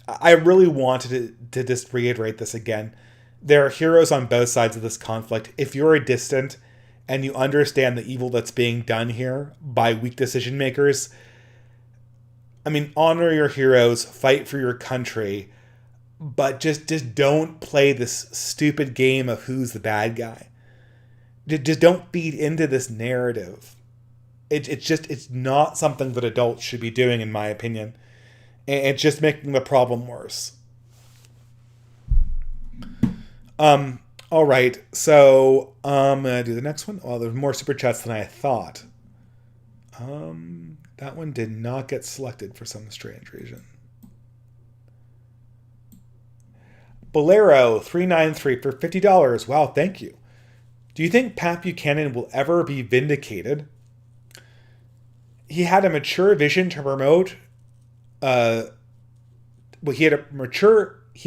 I really wanted to just reiterate this again. There are heroes on both sides of this conflict. If you're a distant and you understand the evil that's being done here by weak decision makers, I mean, honor your heroes, fight for your country, but just don't play this stupid game of who's the bad guy. Just don't feed into this narrative. It's not something that adults should be doing, in my opinion. And it's just making the problem worse. All right, so I'm gonna do the next one. Oh, there's more super chats than I thought. That one did not get selected for some strange reason. Bolero 393 for $50. Wow, thank you. Do you think Pat Buchanan will ever be vindicated? He had a mature vision to promote. He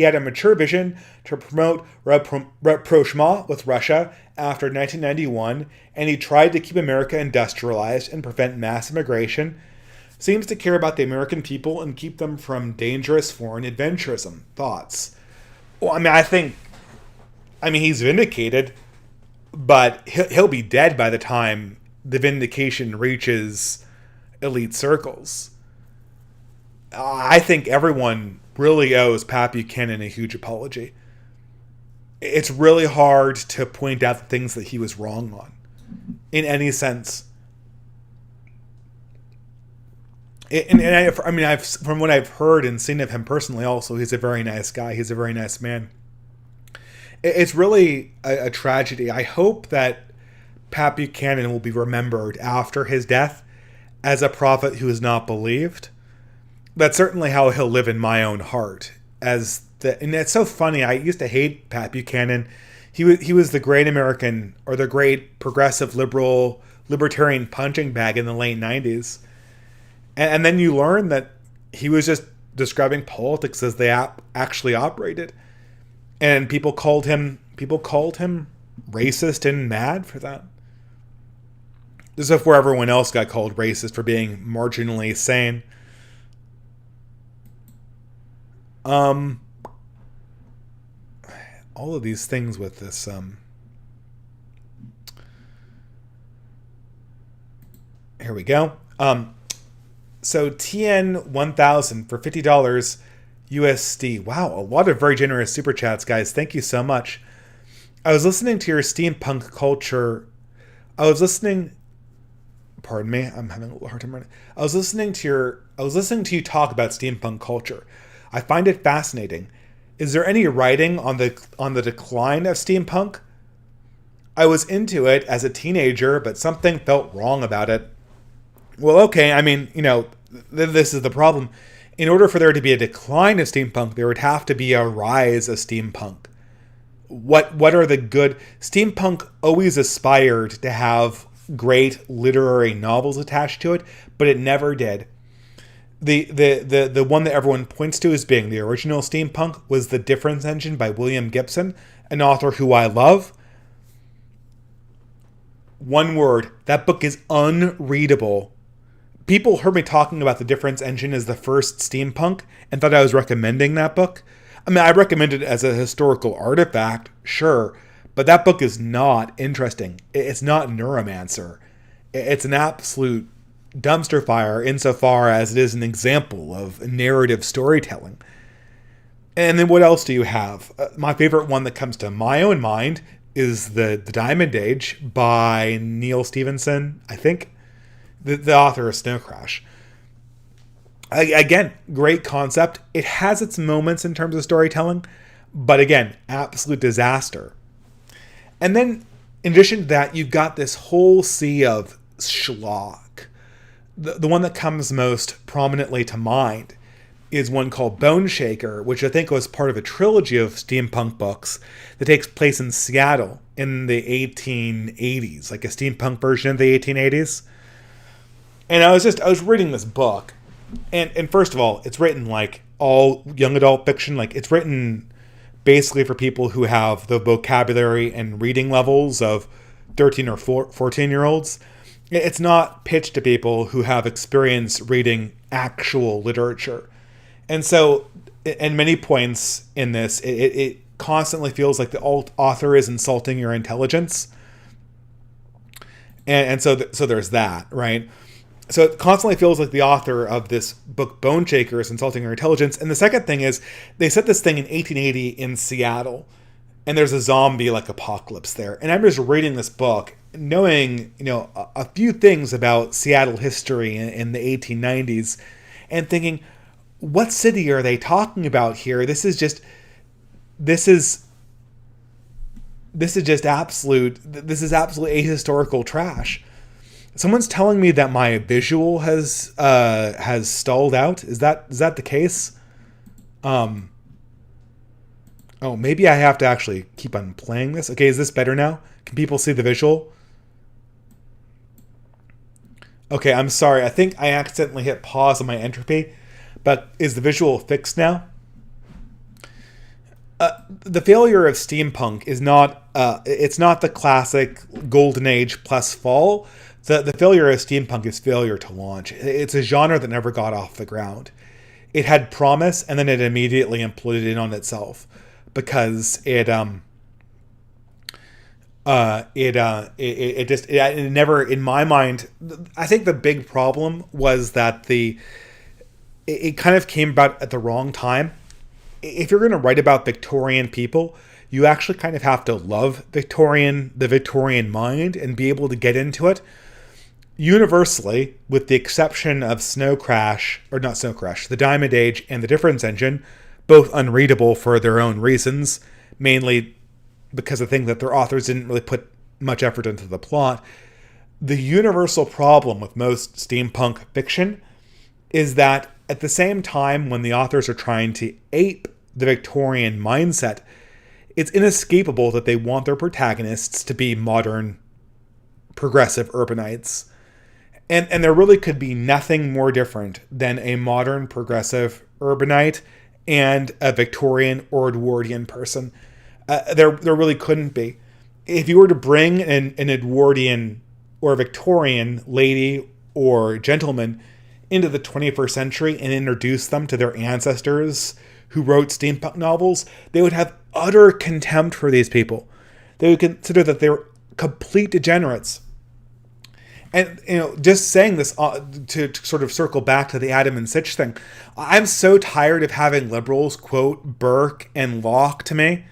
had a mature vision to promote rapprochement with Russia after 1991, and he tried to keep America industrialized and prevent mass immigration. Seems to care about the American people and keep them from dangerous foreign adventurism. Thoughts? Well, I mean, he's vindicated, but he'll be dead by the time the vindication reaches elite circles. I think everyone really owes Pat Buchanan a huge apology. It's really hard to point out the things that he was wrong on, in any sense. From what I've heard and seen of him personally, also, he's a very nice guy. He's a very nice man. It's really a tragedy. I hope that Pat Buchanan will be remembered after his death as a prophet who is not believed. That's certainly how he'll live in my own heart. And it's so funny. I used to hate Pat Buchanan. He was the great American, or the great progressive libertarian punching bag in the late 90s. And then you learn that he was just describing politics as they actually operated. And people called him racist and mad for that. This is where everyone else got called racist for being marginally sane. All of these things with this here we go. So TN 1000 for $50 USD. Wow, a lot of very generous super chats, guys. Thank you so much. I was listening to your steampunk culture. Pardon me, I'm having a little hard time. I was listening to you talk about steampunk culture. I find it fascinating. Is there any writing on the decline of steampunk? I was into it as a teenager, but something felt wrong about it. Well, okay, I mean, this is the problem. In order for there to be a decline of steampunk, there would have to be a rise of steampunk. What are the good... Steampunk always aspired to have great literary novels attached to it, but it never did. The one that everyone points to as being the original steampunk was The Difference Engine by William Gibson, an author who I love. One word, that book is unreadable. People heard me talking about The Difference Engine as the first steampunk and thought I was recommending that book. I mean, I recommend it as a historical artifact, sure, but that book is not interesting. It's not Neuromancer. It's an absolute dumpster fire insofar as it is an example of narrative storytelling. And then what else do you have? My favorite one that comes to my own mind is the Diamond Age by Neil Stevenson, I think. The author of Snow Crash. Again, great concept. It has its moments in terms of storytelling, but again, absolute disaster. And then, in addition to that, you've got this whole sea of schlock. The one that comes most prominently to mind is one called Bone Shaker, which I think was part of a trilogy of steampunk books that takes place in Seattle in the 1880s, like a steampunk version of the 1880s. And I was reading this book, and first of all, it's written like all young adult fiction. Like, it's written basically for people who have the vocabulary and reading levels of 13 or 14-year-olds. It's not pitched to people who have experience reading actual literature. And so, at many points in this, it constantly feels like the author is insulting your intelligence. And so there's that, right? So it constantly feels like the author of this book, Bone Shaker, is insulting your intelligence. And the second thing is, they set this thing in 1880 in Seattle, and there's a zombie like apocalypse there. And I'm just reading this book, knowing a few things about Seattle history in the 1890s, and thinking, what city are they talking about here? This is absolute ahistorical trash. Someone's telling me that my visual has stalled out. Is that the case? Oh, maybe I have to actually keep on playing this. Okay, is this better now? Can people see the visual? Okay, I'm sorry. I think I accidentally hit pause on my entropy, but is the visual fixed now? The failure of steampunk is not it's not the classic golden age plus fall. The failure of steampunk is failure to launch. It's a genre that never got off the ground. It had promise, and then it immediately imploded in on itself because it never, in my mind, I think the big problem was that it kind of came about at the wrong time. If you're going to write about Victorian people, you actually kind of have to love the Victorian mind and be able to get into it. Universally, with the exception of the Diamond Age and the Difference Engine, both unreadable for their own reasons, mainly because I think that their authors didn't really put much effort into the plot. The universal problem with most steampunk fiction is that at the same time when the authors are trying to ape the Victorian mindset, it's inescapable that they want their protagonists to be modern, progressive urbanites. And there really could be nothing more different than a modern, progressive urbanite and a Victorian or Edwardian person. There really couldn't be. If you were to bring an Edwardian or Victorian lady or gentleman into the 21st century and introduce them to their ancestors who wrote steampunk novels, they would have utter contempt for these people. They would consider that they're complete degenerates. And, just saying this to sort of circle back to the Adam and Sitch thing, I'm so tired of having liberals quote Burke and Locke to me.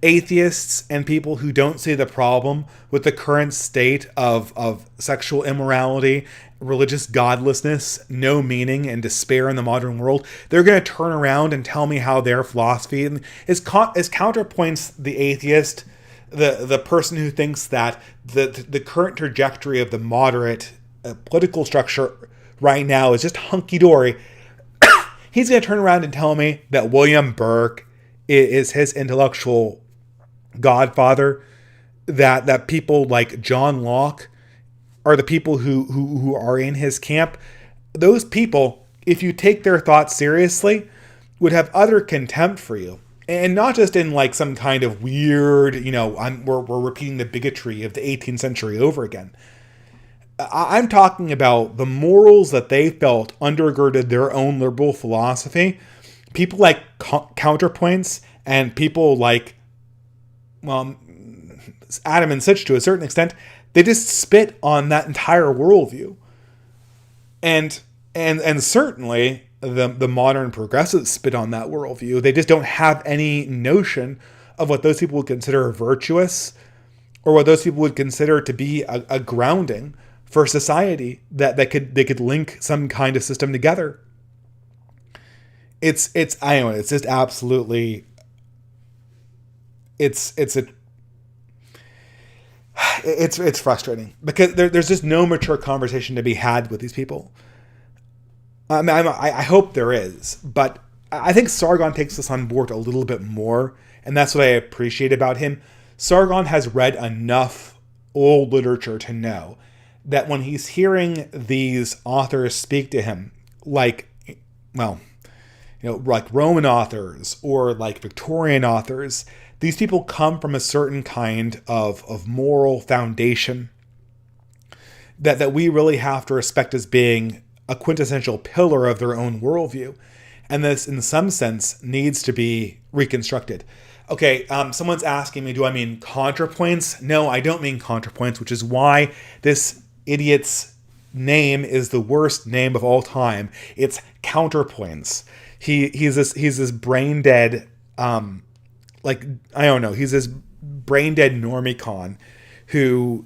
Atheists and people who don't see the problem with the current state of sexual immorality, religious godlessness, no meaning, and despair in the modern world, they're going to turn around and tell me how their philosophy is counterpoints the atheist, the person who thinks that the current trajectory of the moderate political structure right now is just hunky-dory. He's going to turn around and tell me that William Burke is his intellectual godfather, that people like John Locke are the people who are in his camp. Those people, if you take their thoughts seriously, would have utter contempt for you. And not just in like some kind of weird, we're repeating the bigotry of the 18th century over again. I'm talking about the morals that they felt undergirded their own liberal philosophy. People like Counterpoints and people like, Adam and Sitch to a certain extent, they just spit on that entire worldview. And certainly the modern progressives spit on that worldview. They just don't have any notion of what those people would consider virtuous or what those people would consider to be a grounding for society that they could link some kind of system together. It's just absolutely, it's frustrating because there's just no mature conversation to be had with these people. I hope there is, but I think Sargon takes this on board a little bit more, and that's what I appreciate about him. Sargon has read enough old literature to know that when he's hearing these authors speak to him, like Roman authors or like Victorian authors, these people come from a certain kind of moral foundation that we really have to respect as being a quintessential pillar of their own worldview. And this, in some sense, needs to be reconstructed. Okay, someone's asking me, do I mean ContraPoints? No, I don't mean ContraPoints, which is why this idiot's name is the worst name of all time. It's Counterpoints. He's this brain dead, he's this brain dead normicon who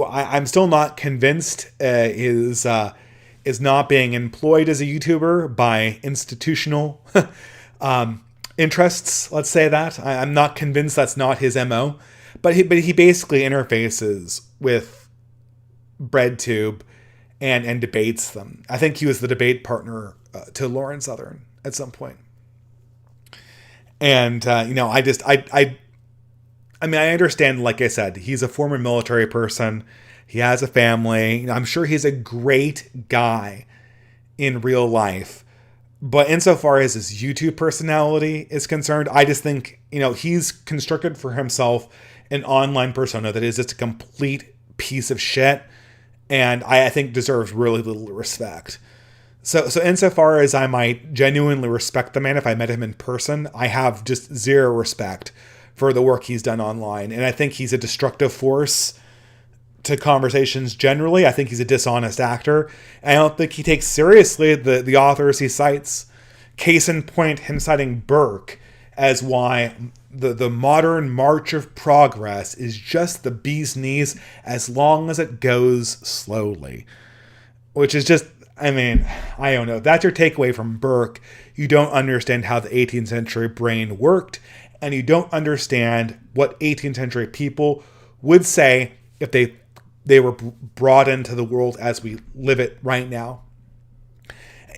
I'm still not convinced is not being employed as a YouTuber by institutional interests. Let's say that. I'm not convinced that's not his MO, but he basically interfaces with BreadTube and debates them. I think he was the debate partner to Lauren Southern at some point. And, I mean, I understand, like I said, he's a former military person. He has a family. I'm sure he's a great guy in real life. But insofar as his YouTube personality is concerned, I just think, he's constructed for himself an online persona that is just a complete piece of shit. And I think deserves really little respect. So insofar as I might genuinely respect the man if I met him in person, I have just zero respect for the work he's done online. And I think he's a destructive force to conversations generally. I think he's a dishonest actor. I don't think he takes seriously the authors he cites. Case in point, him citing Burke as why the modern march of progress is just the bee's knees as long as it goes slowly. Which is just, I mean, I don't know. If that's your takeaway from Burke, you don't understand how the 18th century brain worked, and you don't understand what 18th century people would say if they were brought into the world as we live it right now.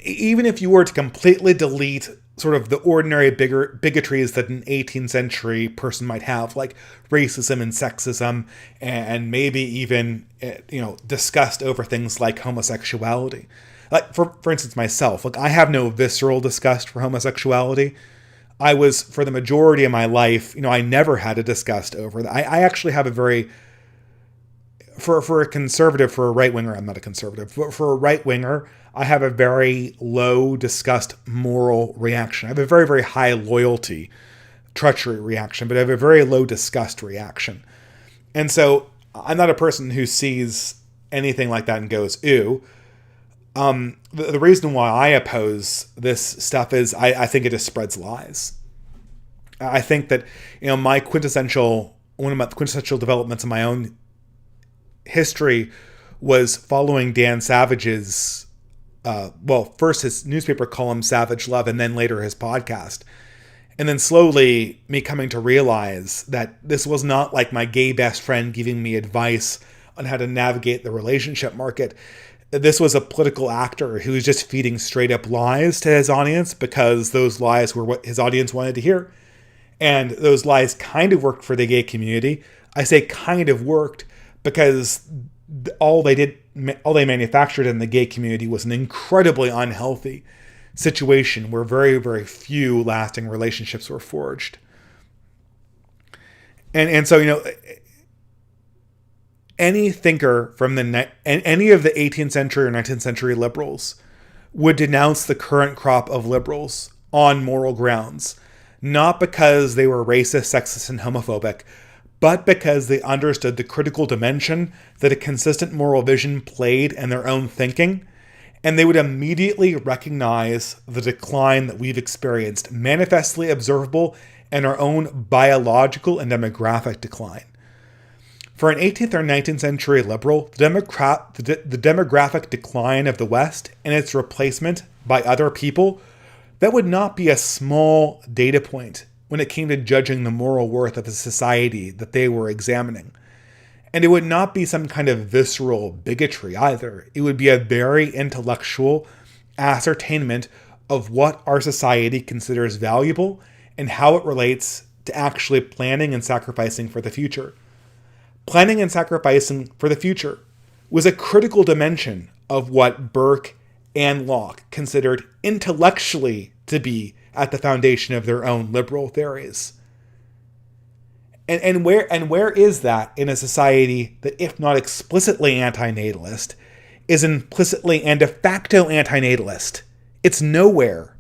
Even if you were to completely delete sort of the ordinary bigotries that an 18th century person might have, like racism and sexism, and maybe even, disgust over things like homosexuality. Like, for instance, myself, I have no visceral disgust for homosexuality. I was, for the majority of my life, I never had a disgust over that. I actually have a very, for a conservative, for a right-winger, I'm not a conservative, but for a right-winger, I have a very low disgust moral reaction. I have a very, very high loyalty, treachery reaction, but I have a very low disgust reaction. And so I'm not a person who sees anything like that and goes, ew. The reason why I oppose this stuff is I think it just spreads lies. I think that, one of my quintessential developments in my own history was following Dan Savage's, first his newspaper column, Savage Love, and then later his podcast. And then slowly me coming to realize that this was not like my gay best friend giving me advice on how to navigate the relationship market. This was a political actor who was just feeding straight up lies to his audience because those lies were what his audience wanted to hear. And those lies kind of worked for the gay community. I say kind of worked because all they manufactured in the gay community was an incredibly unhealthy situation where very, very few lasting relationships were forged. And so, any thinker from any of the 18th century or 19th century liberals would denounce the current crop of liberals on moral grounds, not because they were racist, sexist, and homophobic, but because they understood the critical dimension that a consistent moral vision played in their own thinking, and they would immediately recognize the decline that we've experienced, manifestly observable in our own biological and demographic decline. For an 18th or 19th century liberal, the demographic decline of the West and its replacement by other people, that would not be a small data point when it came to judging the moral worth of a society that they were examining. And it would not be some kind of visceral bigotry either. It would be a very intellectual ascertainment of what our society considers valuable and how it relates to actually planning and sacrificing for the future. Planning and sacrificing for the future was a critical dimension of what Burke and Locke considered intellectually to be at the foundation of their own liberal theories. And where is that in a society that, if not explicitly antinatalist, is implicitly and de facto antinatalist? It's nowhere.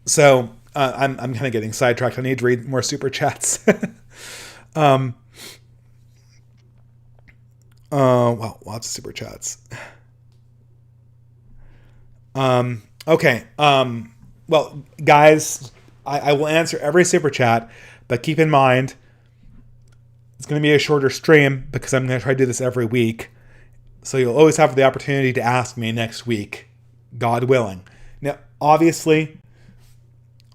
So I'm kind of getting sidetracked. I need to read more super chats. Lots of super chats. Okay. Well, guys, I will answer every super chat, but keep in mind, it's going to be a shorter stream because I'm going to try to do this every week. So you'll always have the opportunity to ask me next week, God willing. Now, obviously,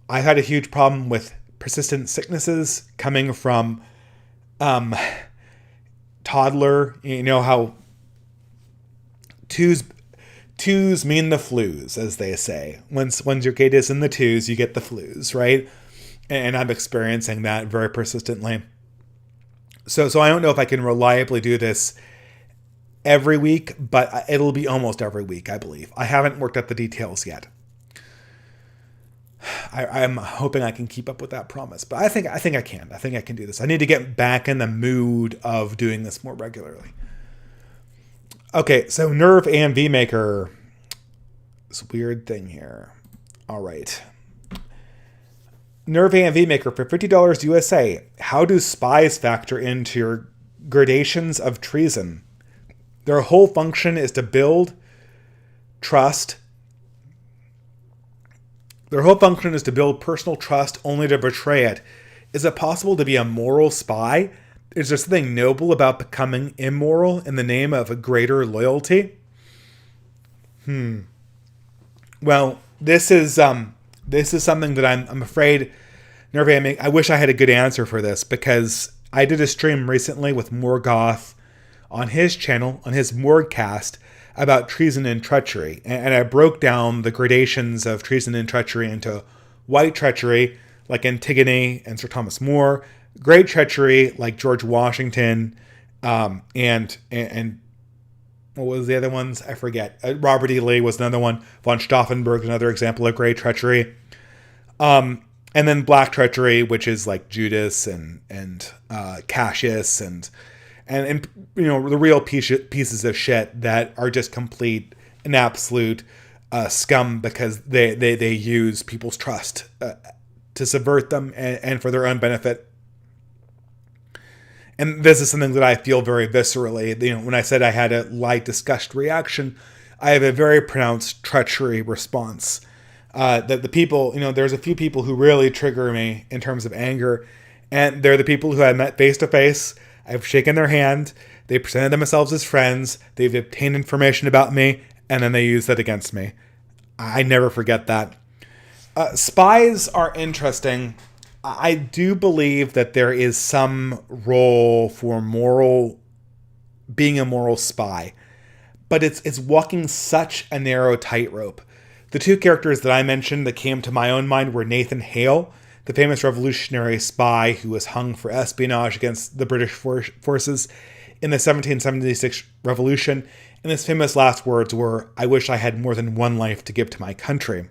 I've had a huge problem with persistent sicknesses coming from toddler. You know how twos mean the flus, as they say. Once your kid is in the twos, you get the flus, right? And I'm experiencing that very persistently. So I don't know if I can reliably do this every week, but it'll be almost every week, I believe. I haven't worked out the details yet. I'm hoping I can keep up with that promise, but I think I can. I think I can do this. I need to get back in the mood of doing this more regularly. Okay, so Nerve AMV Maker. It's a weird thing here. All right. Nerve AMV Maker for $50 USA. How do spies factor into your gradations of treason? Their whole function is to build trust. Their whole function is to build personal trust only to betray it. Is it possible to be a moral spy? Is there something noble about becoming immoral in the name of a greater loyalty? Well, this is something that I'm afraid, Nerve, I wish I had a good answer for this, because I did a stream recently with Morgoth on his channel, on his Morgcast, about treason and treachery. And I broke down the gradations of treason and treachery into white treachery, like Antigone and Sir Thomas More, gray treachery, like George Washington, and what was the other ones? I forget. Robert E. Lee was another one. Von Stauffenberg, another example of gray treachery. And then black treachery, which is like Judas and Cassius and you know, the real pieces of shit that are just complete and absolute scum because they use people's trust to subvert them and for their own benefit. And this is something that I feel very viscerally. You know, when I said I had a light disgust reaction, I have a very pronounced treachery response. That the people, you know, there's a few people who really trigger me in terms of anger, and they're the people who I met face to face. I've shaken their hand. They presented themselves as friends. They've obtained information about me, and then they use that against me. I never forget that. Spies are interesting. I do believe that there is some role for being a moral spy, but it's walking such a narrow tightrope. The two characters that I mentioned that came to my own mind were Nathan Hale, the famous revolutionary spy who was hung for espionage against the British forces in the 1776 revolution, and his famous last words were, "I wish I had more than one life to give to my country."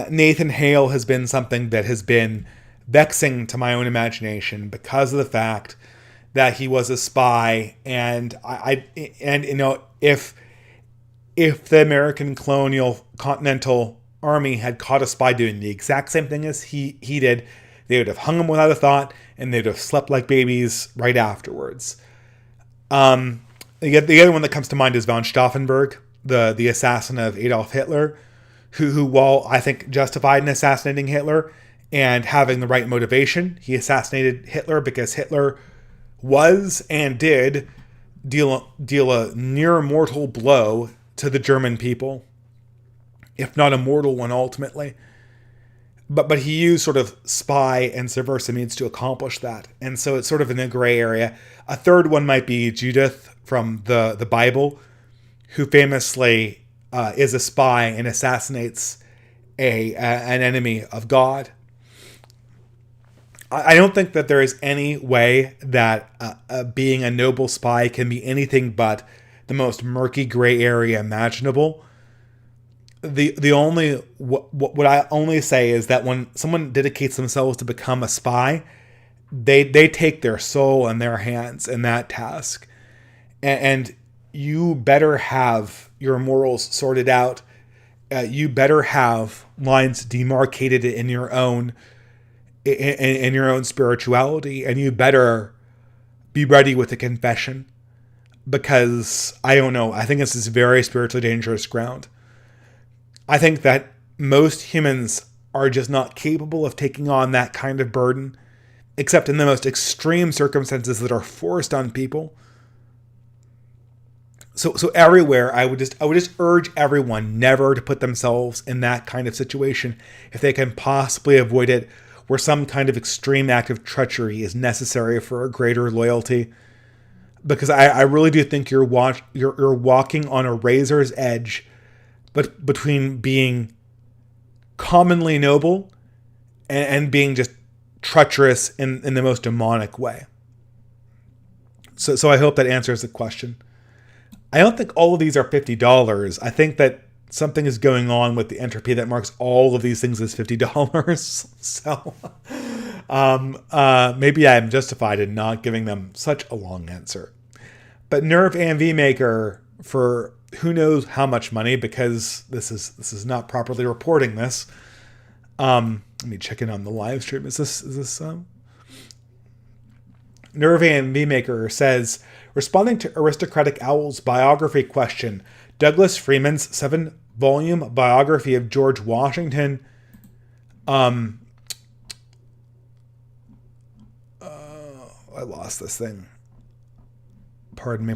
Nathan Hale has been something that has been vexing to my own imagination because of the fact that he was a spy, and you know, if the American colonial continental army had caught a spy doing the exact same thing as he did, they would have hung him without a thought, and they'd have slept like babies right afterwards. The other one that comes to mind is von Stauffenberg, the assassin of Adolf Hitler, who, while I think justified in assassinating Hitler and having the right motivation, he assassinated Hitler because Hitler was and did deal a near mortal blow to the German people, if not a mortal one ultimately. But he used sort of spy and subversive means to accomplish that. And so it's sort of in a gray area. A third one might be Judith from the Bible, who famously is a spy and assassinates an enemy of God. I don't think that there is any way that being a noble spy can be anything but the most murky gray area imaginable. The only what I only say is that when someone dedicates themselves to become a spy, they take their soul in their hands in that task, and you better have your morals sorted out. You better have lines demarcated in your own spirituality, and you better be ready with a confession, because I don't know. I think this is very spiritually dangerous ground. I think that most humans are just not capable of taking on that kind of burden, except in the most extreme circumstances that are forced on people. So everywhere, I would just urge everyone never to put themselves in that kind of situation if they can possibly avoid it, where some kind of extreme act of treachery is necessary for a greater loyalty. because I really do think you're walking on a razor's edge, but between being commonly noble and being just treacherous in the most demonic way. So I hope that answers the question. I don't think all of these are $50. I think that something is going on with the entropy that marks all of these things as $50. So maybe I'm justified in not giving them such a long answer. But Nerve AMV Maker, for who knows how much money, because this is not properly reporting this. Let me check in on the live stream. Is this Nerve AMV Maker says, responding to Aristocratic Owl's biography question, Douglas Freeman's 7-volume biography of George Washington I lost this thing. Pardon me.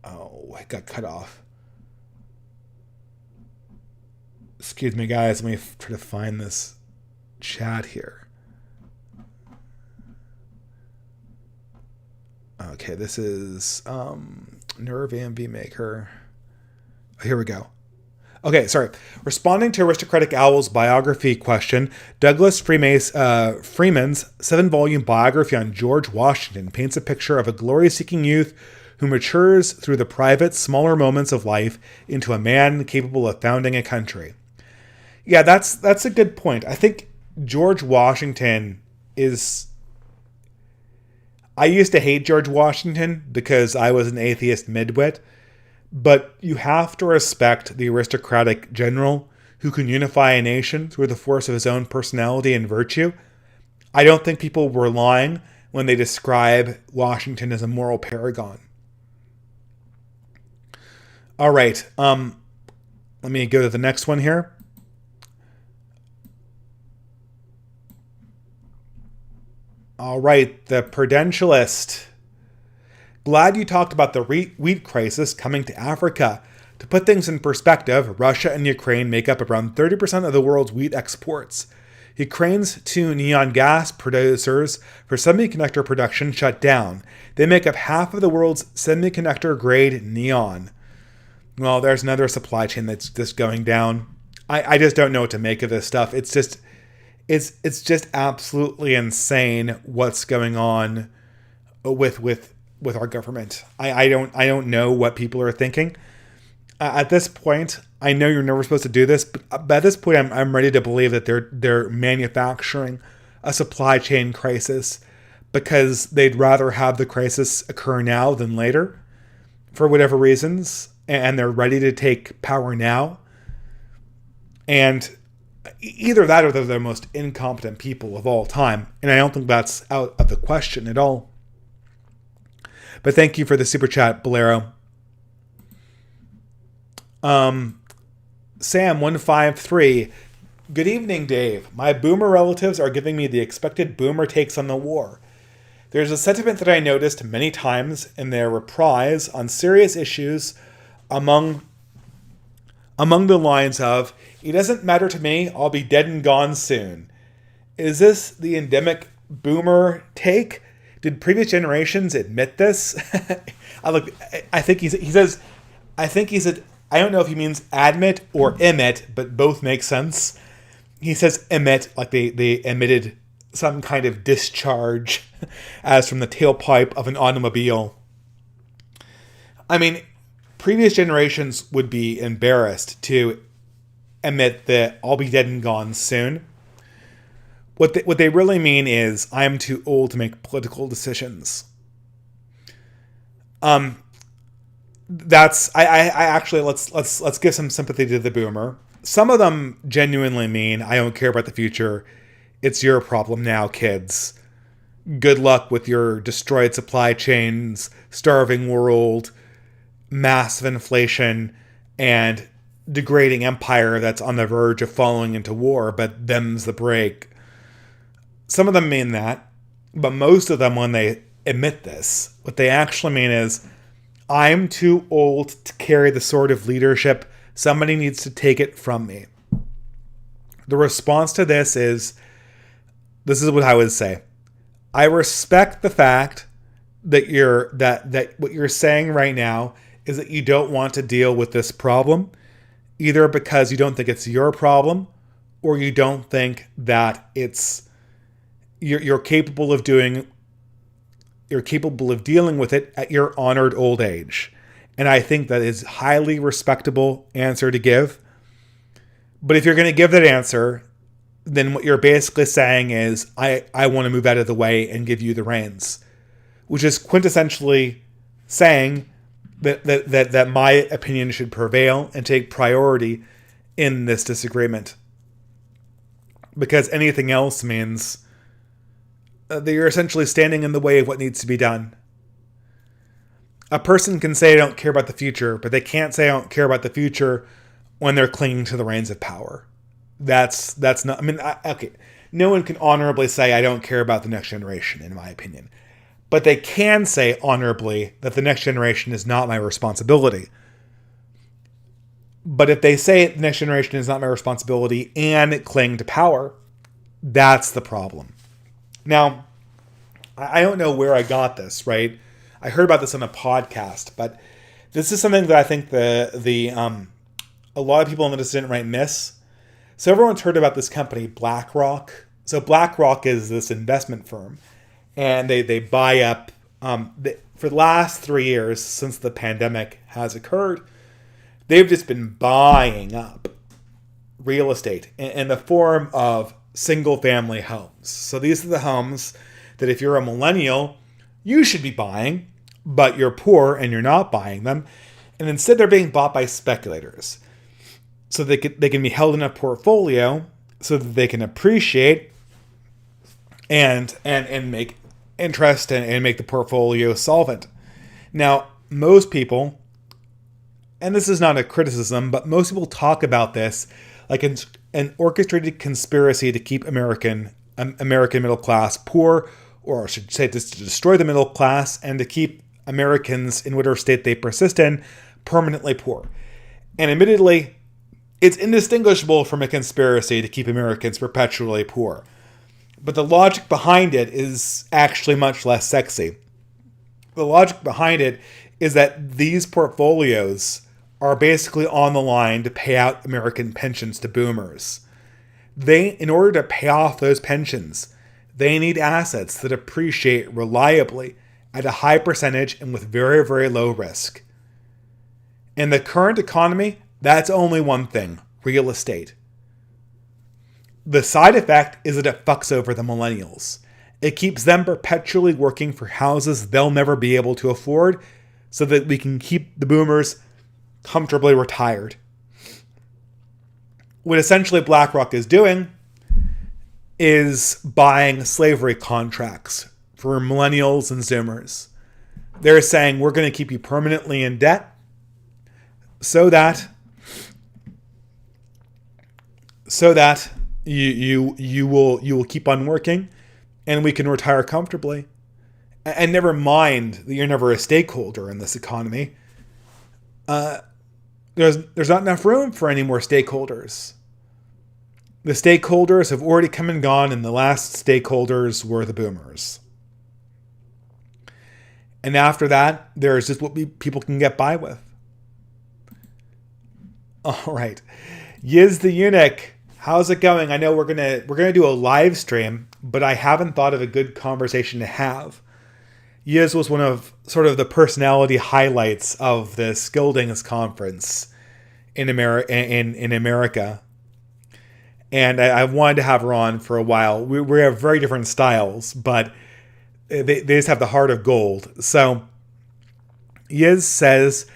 Oh, it got cut off. Excuse me, guys. Let me try to find this chat here. Okay, this is Nerve AMV Maker. Oh, here we go. Okay, sorry. Responding to Aristocratic Owl's biography question, Douglas Freeman's 7-volume biography on George Washington paints a picture of a glory-seeking youth who matures through the private, smaller moments of life into a man capable of founding a country. Yeah, that's a good point. I think George Washington is... I used to hate George Washington because I was an atheist midwit, but you have to respect the aristocratic general who can unify a nation through the force of his own personality and virtue. I don't think people were lying when they describe Washington as a moral paragon. All right, let me go to the next one here. All right, the Prudentialist. Glad you talked about the wheat crisis coming to Africa. To put things in perspective, Russia and Ukraine make up around 30% of the world's wheat exports. Ukraine's 2 neon gas producers for semiconductor production shut down. They make up half of the world's semiconductor-grade neon. Well, there's another supply chain that's just going down. I just don't know what to make of this stuff. It's just absolutely insane what's going on with our government. I don't know what people are thinking. At this point, I know you're never supposed to do this, but at this point, I'm ready to believe that they're manufacturing a supply chain crisis because they'd rather have the crisis occur now than later, for whatever reasons, and they're ready to take power now. And either that or they're the most incompetent people of all time, and I don't think that's out of the question at all. But thank you for the super chat, Bolero. Sam153. Good evening, Dave. My boomer relatives are giving me the expected boomer takes on the war. There's a sentiment that I noticed many times in their reprise on serious issues among the lines of, "It doesn't matter to me, I'll be dead and gone soon." Is this the endemic boomer take? Did previous generations admit this? I think he says, I don't know if he means admit or emit, but both make sense. He says emit, like they emitted some kind of discharge as from the tailpipe of an automobile. I mean, previous generations would be embarrassed to admit that I'll be dead and gone soon. What they really mean is I'm too old to make political decisions. Let's give some sympathy to the boomer. Some of them genuinely mean I don't care about the future. It's your problem now, kids. Good luck with your destroyed supply chains, starving world, massive inflation, and degrading empire that's on the verge of falling into war, but them's the break. Some of them mean that, but most of them, when they admit this, what they actually mean is, I'm too old to carry the sword of leadership. Somebody needs to take it from me. The response to this is what I would say. I respect the fact that that what you're saying right now is that you don't want to deal with this problem, either because you don't think it's your problem, or you don't think that you're capable of dealing with it at your honored old age. And I think that is a highly respectable answer to give. But if you're going to give that answer, then what you're basically saying is, I want to move out of the way and give you the reins, which is quintessentially saying that my opinion should prevail and take priority in this disagreement. Because anything else means that you're essentially standing in the way of what needs to be done. A person can say, I don't care about the future, but they can't say, I don't care about the future when they're clinging to the reins of power. That's not, okay. No one can honorably say, I don't care about the next generation, in my opinion. But they can say honorably that the next generation is not my responsibility. But if they say the next generation is not my responsibility and cling to power, that's the problem. Now, I don't know where I got this, right? I heard about this on a podcast, but this is something that I think a lot of people in the dissident right miss. So everyone's heard about this company, BlackRock. So BlackRock is this investment firm, and they buy up, for the last 3 years since the pandemic has occurred, they've just been buying up real estate in the form of single-family homes. So these are the homes that if you're a millennial, you should be buying, but you're poor and you're not buying them. And instead they're being bought by speculators. So they can be held in a portfolio so that they can appreciate and make interest and make the portfolio solvent. Now, most people, and this is not a criticism, but most people talk about this like an orchestrated conspiracy to keep American middle class poor, or I should say to destroy the middle class and to keep Americans in whatever state they persist in permanently poor. And admittedly, it's indistinguishable from a conspiracy to keep Americans perpetually poor. But the logic behind it is actually much less sexy. The logic behind it is that these portfolios are basically on the line to pay out American pensions to boomers. In order to pay off those pensions, they need assets that appreciate reliably at a high percentage and with very, very low risk. In the current economy, that's only one thing: real estate. The side effect is that it fucks over the millennials. It keeps them perpetually working for houses they'll never be able to afford so that we can keep the boomers comfortably retired. What essentially BlackRock is doing is buying slavery contracts for millennials and Zoomers. They're saying, we're going to keep you permanently in debt so that you will keep on working and we can retire comfortably. And never mind that you're never a stakeholder in this economy. There's not enough room for any more stakeholders. The stakeholders have already come and gone, and the last stakeholders were the boomers. And after that, there's just what people can get by with. All right, Yiz the Eunuch, how's it going? I know we're gonna do a live stream, but I haven't thought of a good conversation to have. Yiz was one of sort of the personality highlights of the Skildings conference in America. And I wanted to have her on for a while. We have very different styles, but they just have the heart of gold. So Yiz says,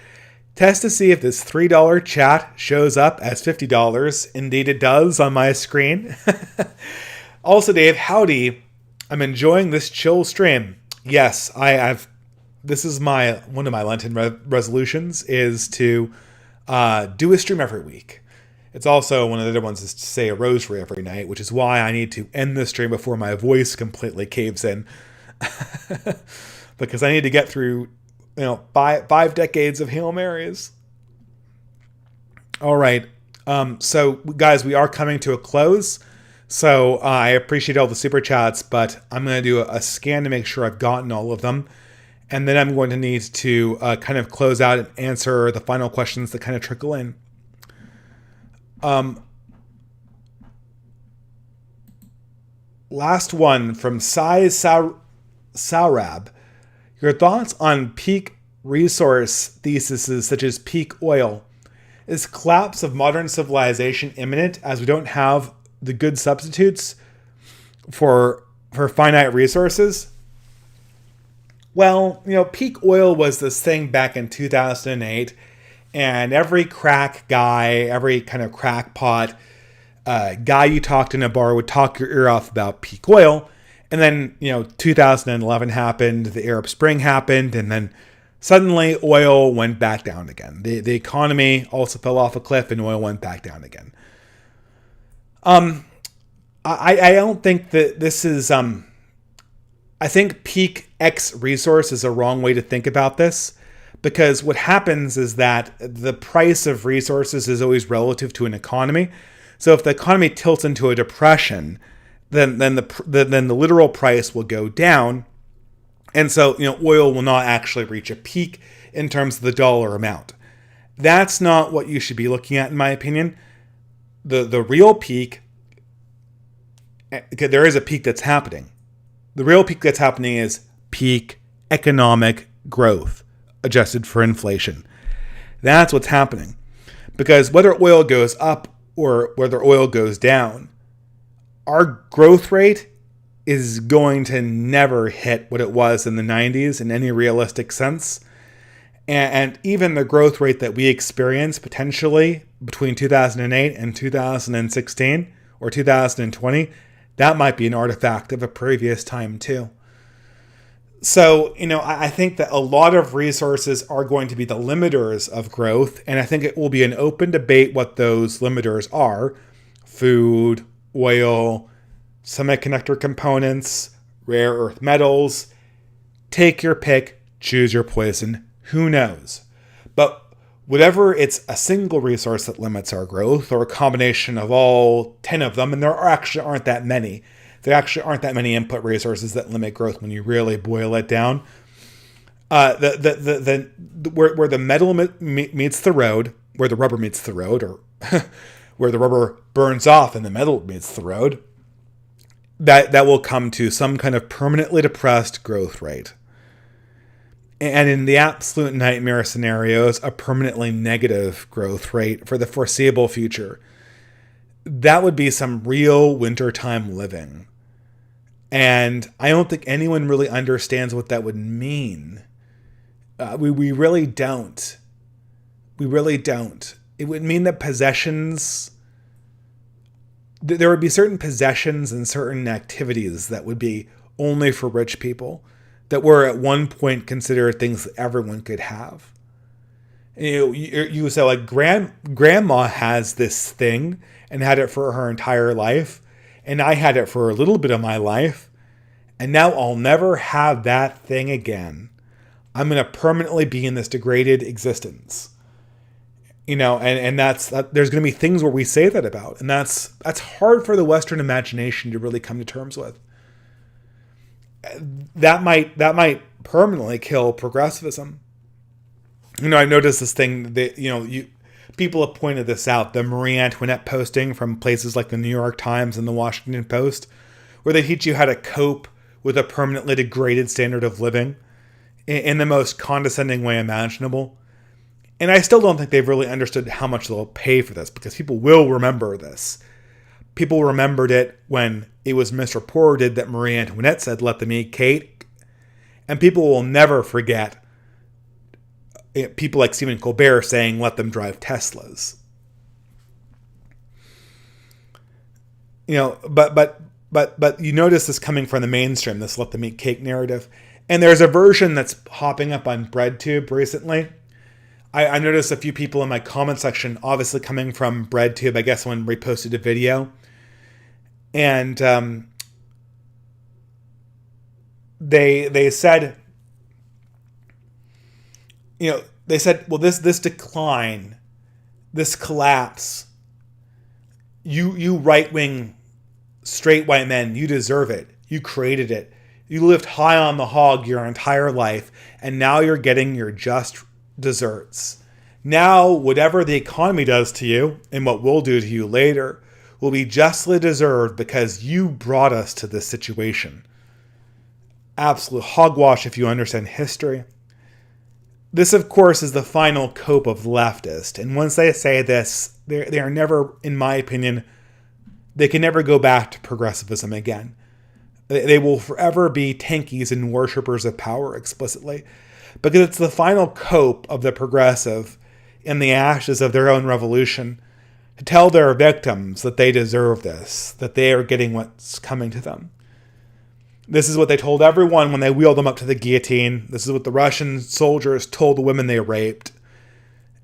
test to see if this $3 chat shows up as $50. Indeed it does on my screen. Also, Dave, howdy. I'm enjoying this chill stream. Yes, this is one of my Lenten resolutions is to do a stream every week. It's also one of the other ones is to say a rosary every night, which is why I need to end the stream before my voice completely caves in. Because I need to get through, 5 decades of Hail Marys. All right. So guys, we are coming to a close. So I appreciate all the super chats, but I'm going to do a scan to make sure I've gotten all of them. And then I'm going to need to kind of close out and answer the final questions that kind of trickle in. Last one from Sai Saurab. Your thoughts on peak resource theses such as peak oil? Is collapse of modern civilization imminent as we don't have the good substitutes for finite resources? Well, peak oil was this thing back in 2008, and every crack guy, every kind of crackpot guy you talked in a bar would talk your ear off about peak oil. And then, 2011 happened, the Arab Spring happened, and then suddenly oil went back down again. The economy also fell off a cliff and oil went back down again. I don't think that this is, I think peak X resource is a wrong way to think about this, because what happens is that the price of resources is always relative to an economy. So if the economy tilts into a depression, then the literal price will go down. And so, oil will not actually reach a peak in terms of the dollar amount. That's not what you should be looking at, in my opinion. The real peak, there is a peak that's happening. The real peak that's happening is peak economic growth, adjusted for inflation. That's what's happening. Because whether oil goes up or whether oil goes down, our growth rate is going to never hit what it was in the 90s in any realistic sense. And even the growth rate that we experienced potentially between 2008 and 2016 or 2020, that might be an artifact of a previous time too. So, I think that a lot of resources are going to be the limiters of growth, and I think it will be an open debate what those limiters are. Food, oil, semiconductor components, rare earth metals. Take your pick, choose your poison. Who knows? But whatever, it's a single resource that limits our growth, or a combination of all 10 of them, and there actually aren't that many. There actually aren't that many input resources that limit growth when you really boil it down. Where the metal meets the road, where the rubber meets the road, or where the rubber burns off and the metal meets the road, that will come to some kind of permanently depressed growth rate. And in the absolute nightmare scenarios, a permanently negative growth rate for the foreseeable future. That would be some real wintertime living. And I don't think anyone really understands what that would mean. We really don't. We really don't. It would mean that possessions, there would be certain possessions and certain activities that would be only for rich people, that were at one point considered things that everyone could have. You say, like, grandma has this thing and had it for her entire life, and I had it for a little bit of my life, and now I'll never have that thing again. I'm going to permanently be in this degraded existence. And that's there's going to be things where we say that about, and that's hard for the Western imagination to really come to terms with. That might permanently kill progressivism. I've noticed this thing that, people have pointed this out, the Marie Antoinette posting from places like the New York Times and the Washington Post, where they teach you how to cope with a permanently degraded standard of living in the most condescending way imaginable. And I still don't think they've really understood how much they'll pay for this, because people will remember this. People remembered it when it was misreported that Marie Antoinette said, "Let them eat cake." And people will never forget people like Stephen Colbert saying, "Let them drive Teslas." But you notice this coming from the mainstream, this "let them eat cake" narrative. And there's a version that's hopping up on BreadTube recently. I noticed a few people in my comment section, obviously coming from BreadTube, I guess when reposted a video. And they said, well, this decline, this collapse, you right-wing straight white men, you deserve it. You created it. You lived high on the hog your entire life, and now you're getting your just desserts. Now, whatever the economy does to you, and what we'll do to you later, will be justly deserved because you brought us to this situation. Absolute hogwash if you understand history. This, of course, is the final cope of the leftist. And once they say this, they are never, in my opinion, they can never go back to progressivism again. They will forever be tankies and worshippers of power explicitly. Because it's the final cope of the progressive in the ashes of their own revolution to tell their victims that they deserve this, that they are getting what's coming to them. This is what they told everyone when they wheeled them up to the guillotine. This is what the Russian soldiers told the women they raped,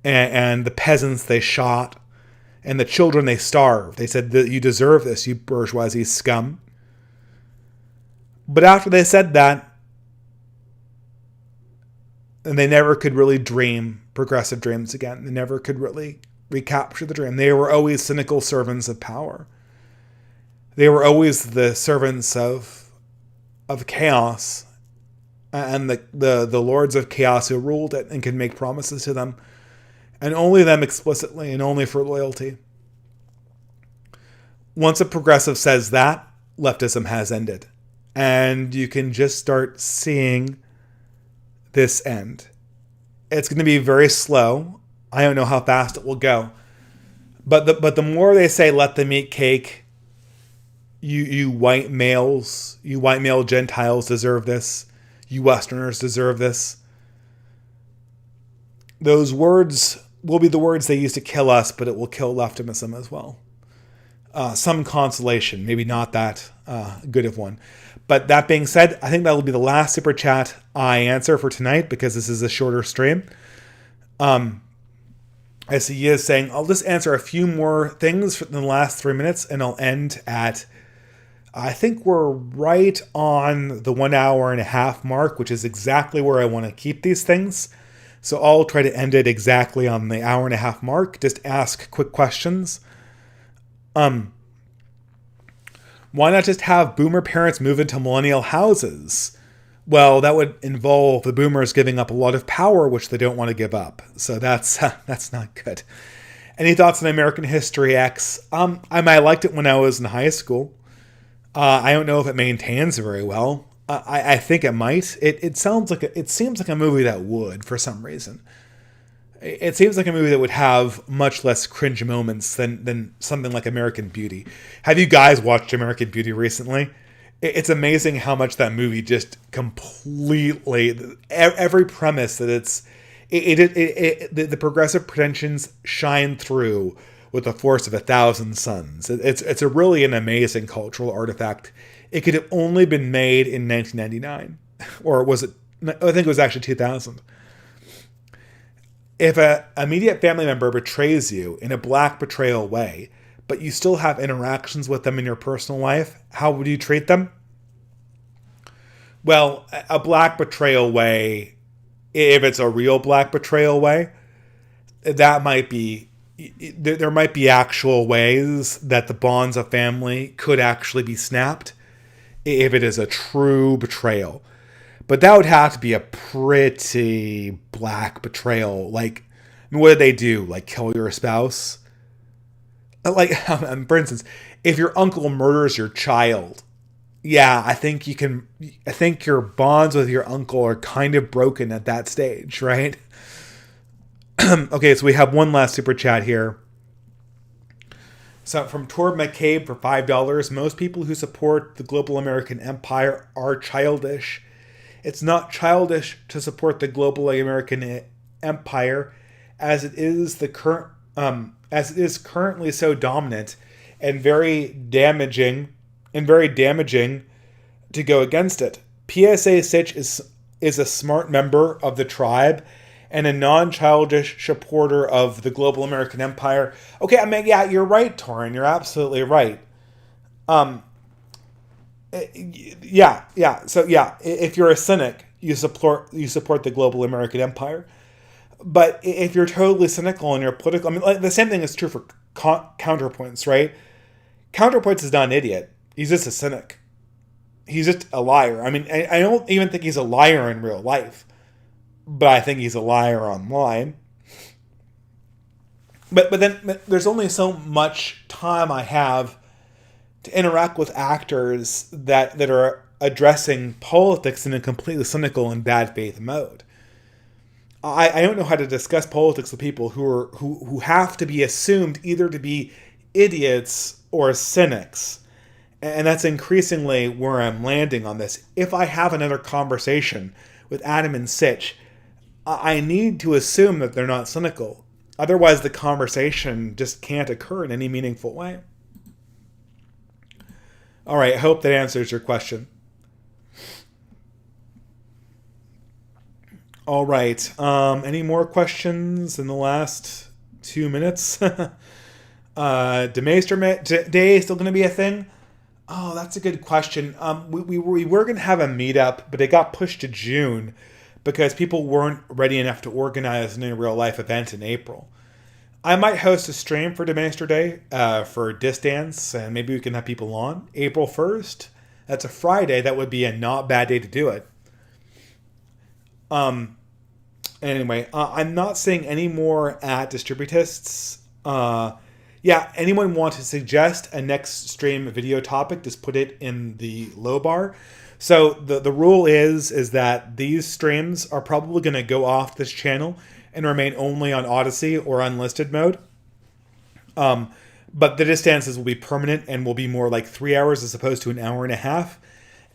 and the peasants they shot, and the children they starved. They said that you deserve this, you bourgeoisie scum. But after they said that, and they never could really dream progressive dreams again. They never could really recapture the dream. They were always cynical servants of power. They were always the servants of chaos and the lords of chaos who ruled it and could make promises to them, and only them explicitly and only for loyalty. Once a progressive says that, leftism has ended, and you can just start seeing this end. It's going to be very slow. I don't know how fast it will go, but the more they say let them eat cake, you white males, you white male Gentiles deserve this, you Westerners deserve this. Those words will be the words they use to kill us, but it will kill leftism as well. Some consolation, maybe not that good of one. But that being said, I think that will be the last super chat I answer for tonight because this is a shorter stream. I see you saying, I'll just answer a few more things in the last 3 minutes and I'll end at, I think we're right on the 1 hour and a half mark, which is exactly where I want to keep these things. So I'll try to end it exactly on the hour and a half mark. Just ask quick questions. Why not just have boomer parents move into millennial houses? Well, that would involve the boomers giving up a lot of power, which they don't want to give up. So that's not good. Any thoughts on American History X? I liked it when I was in high school. I don't know if it maintains very well. I think it might. It seems like a movie that would, for some reason. It seems like a movie that would have much less cringe moments than something like American Beauty. Have you guys watched American Beauty recently? It's amazing how much that movie just completely, every premise that the progressive pretensions shine through with the force of 1,000 suns. It's a really an amazing cultural artifact. It could have only been made in 1999, or was it? I think it was actually 2000. If an immediate family member betrays you in a black betrayal way, but you still have interactions with them in your personal life, how would you treat them? Well, a black betrayal way, if it's a real black betrayal way, that might be, there might be actual ways that the bonds of family could actually be snapped if it is a true betrayal. But that would have to be a pretty black betrayal. Like, I mean, what did they do? Like, kill your spouse? Like, for instance, if your uncle murders your child, yeah, I think your bonds with your uncle are kind of broken at that stage, right? Okay, so we have one last super chat here. So from Tor McCabe for $5, most people who support the global American empire are childish. It's not childish to support the global American empire as it is currently so dominant and very damaging to go against it. PSA Sitch is a smart member of the tribe and a non-childish supporter of the global American empire. Okay, I mean, yeah, you're right, Torin. You're absolutely right. Yeah. So yeah, if you're a cynic, you support the global American empire. But if you're totally cynical and you're political, I mean, like, the same thing is true for counterpoints, right? Counterpoints is not an idiot. He's just a cynic. He's just a liar. I mean, I don't even think he's a liar in real life, but I think he's a liar online. But then there's only so much time I have to interact with actors that are addressing politics in a completely cynical and bad faith mode. I don't know how to discuss politics with people who have to be assumed either to be idiots or cynics. And that's increasingly where I'm landing on this. If I have another conversation with Adam and Sitch, I need to assume that they're not cynical. Otherwise, the conversation just can't occur in any meaningful way. All right, I hope that answers your question. All right, any more questions in the last 2 minutes? Demaster Day is still going to be a thing? Oh, that's a good question. We were going to have a meetup, but it got pushed to June because people weren't ready enough to organize a real life event in April. I might host a stream for Demaster Day for Distance, and maybe we can have people on. April 1st, that's a Friday. That would be a not bad day to do it. Anyway, I'm not seeing any more at Distributists. Yeah, anyone want to suggest a next stream video topic, just put it in the low bar. So the rule is that these streams are probably going to go off this channel and remain only on Odyssey or unlisted mode. But the distances will be permanent and will be more like 3 hours as opposed to an hour and a half.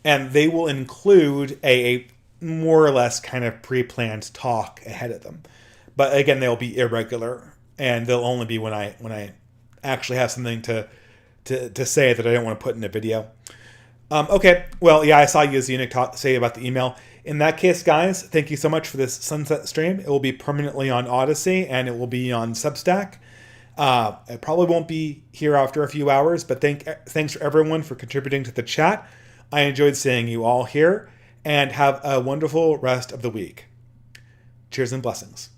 And they will include a more or less kind of pre-planned talk ahead of them. But again, they'll be irregular, and they'll only be when I actually have something to say that I don't want to put in a video. Okay, well, yeah, I saw Yazina say about the email. In that case, guys, thank you so much for this sunset stream. It will be permanently on Odyssey, and it will be on Substack. It probably won't be here after a few hours, but thanks for everyone for contributing to the chat. I enjoyed seeing you all here, and have a wonderful rest of the week. Cheers and blessings.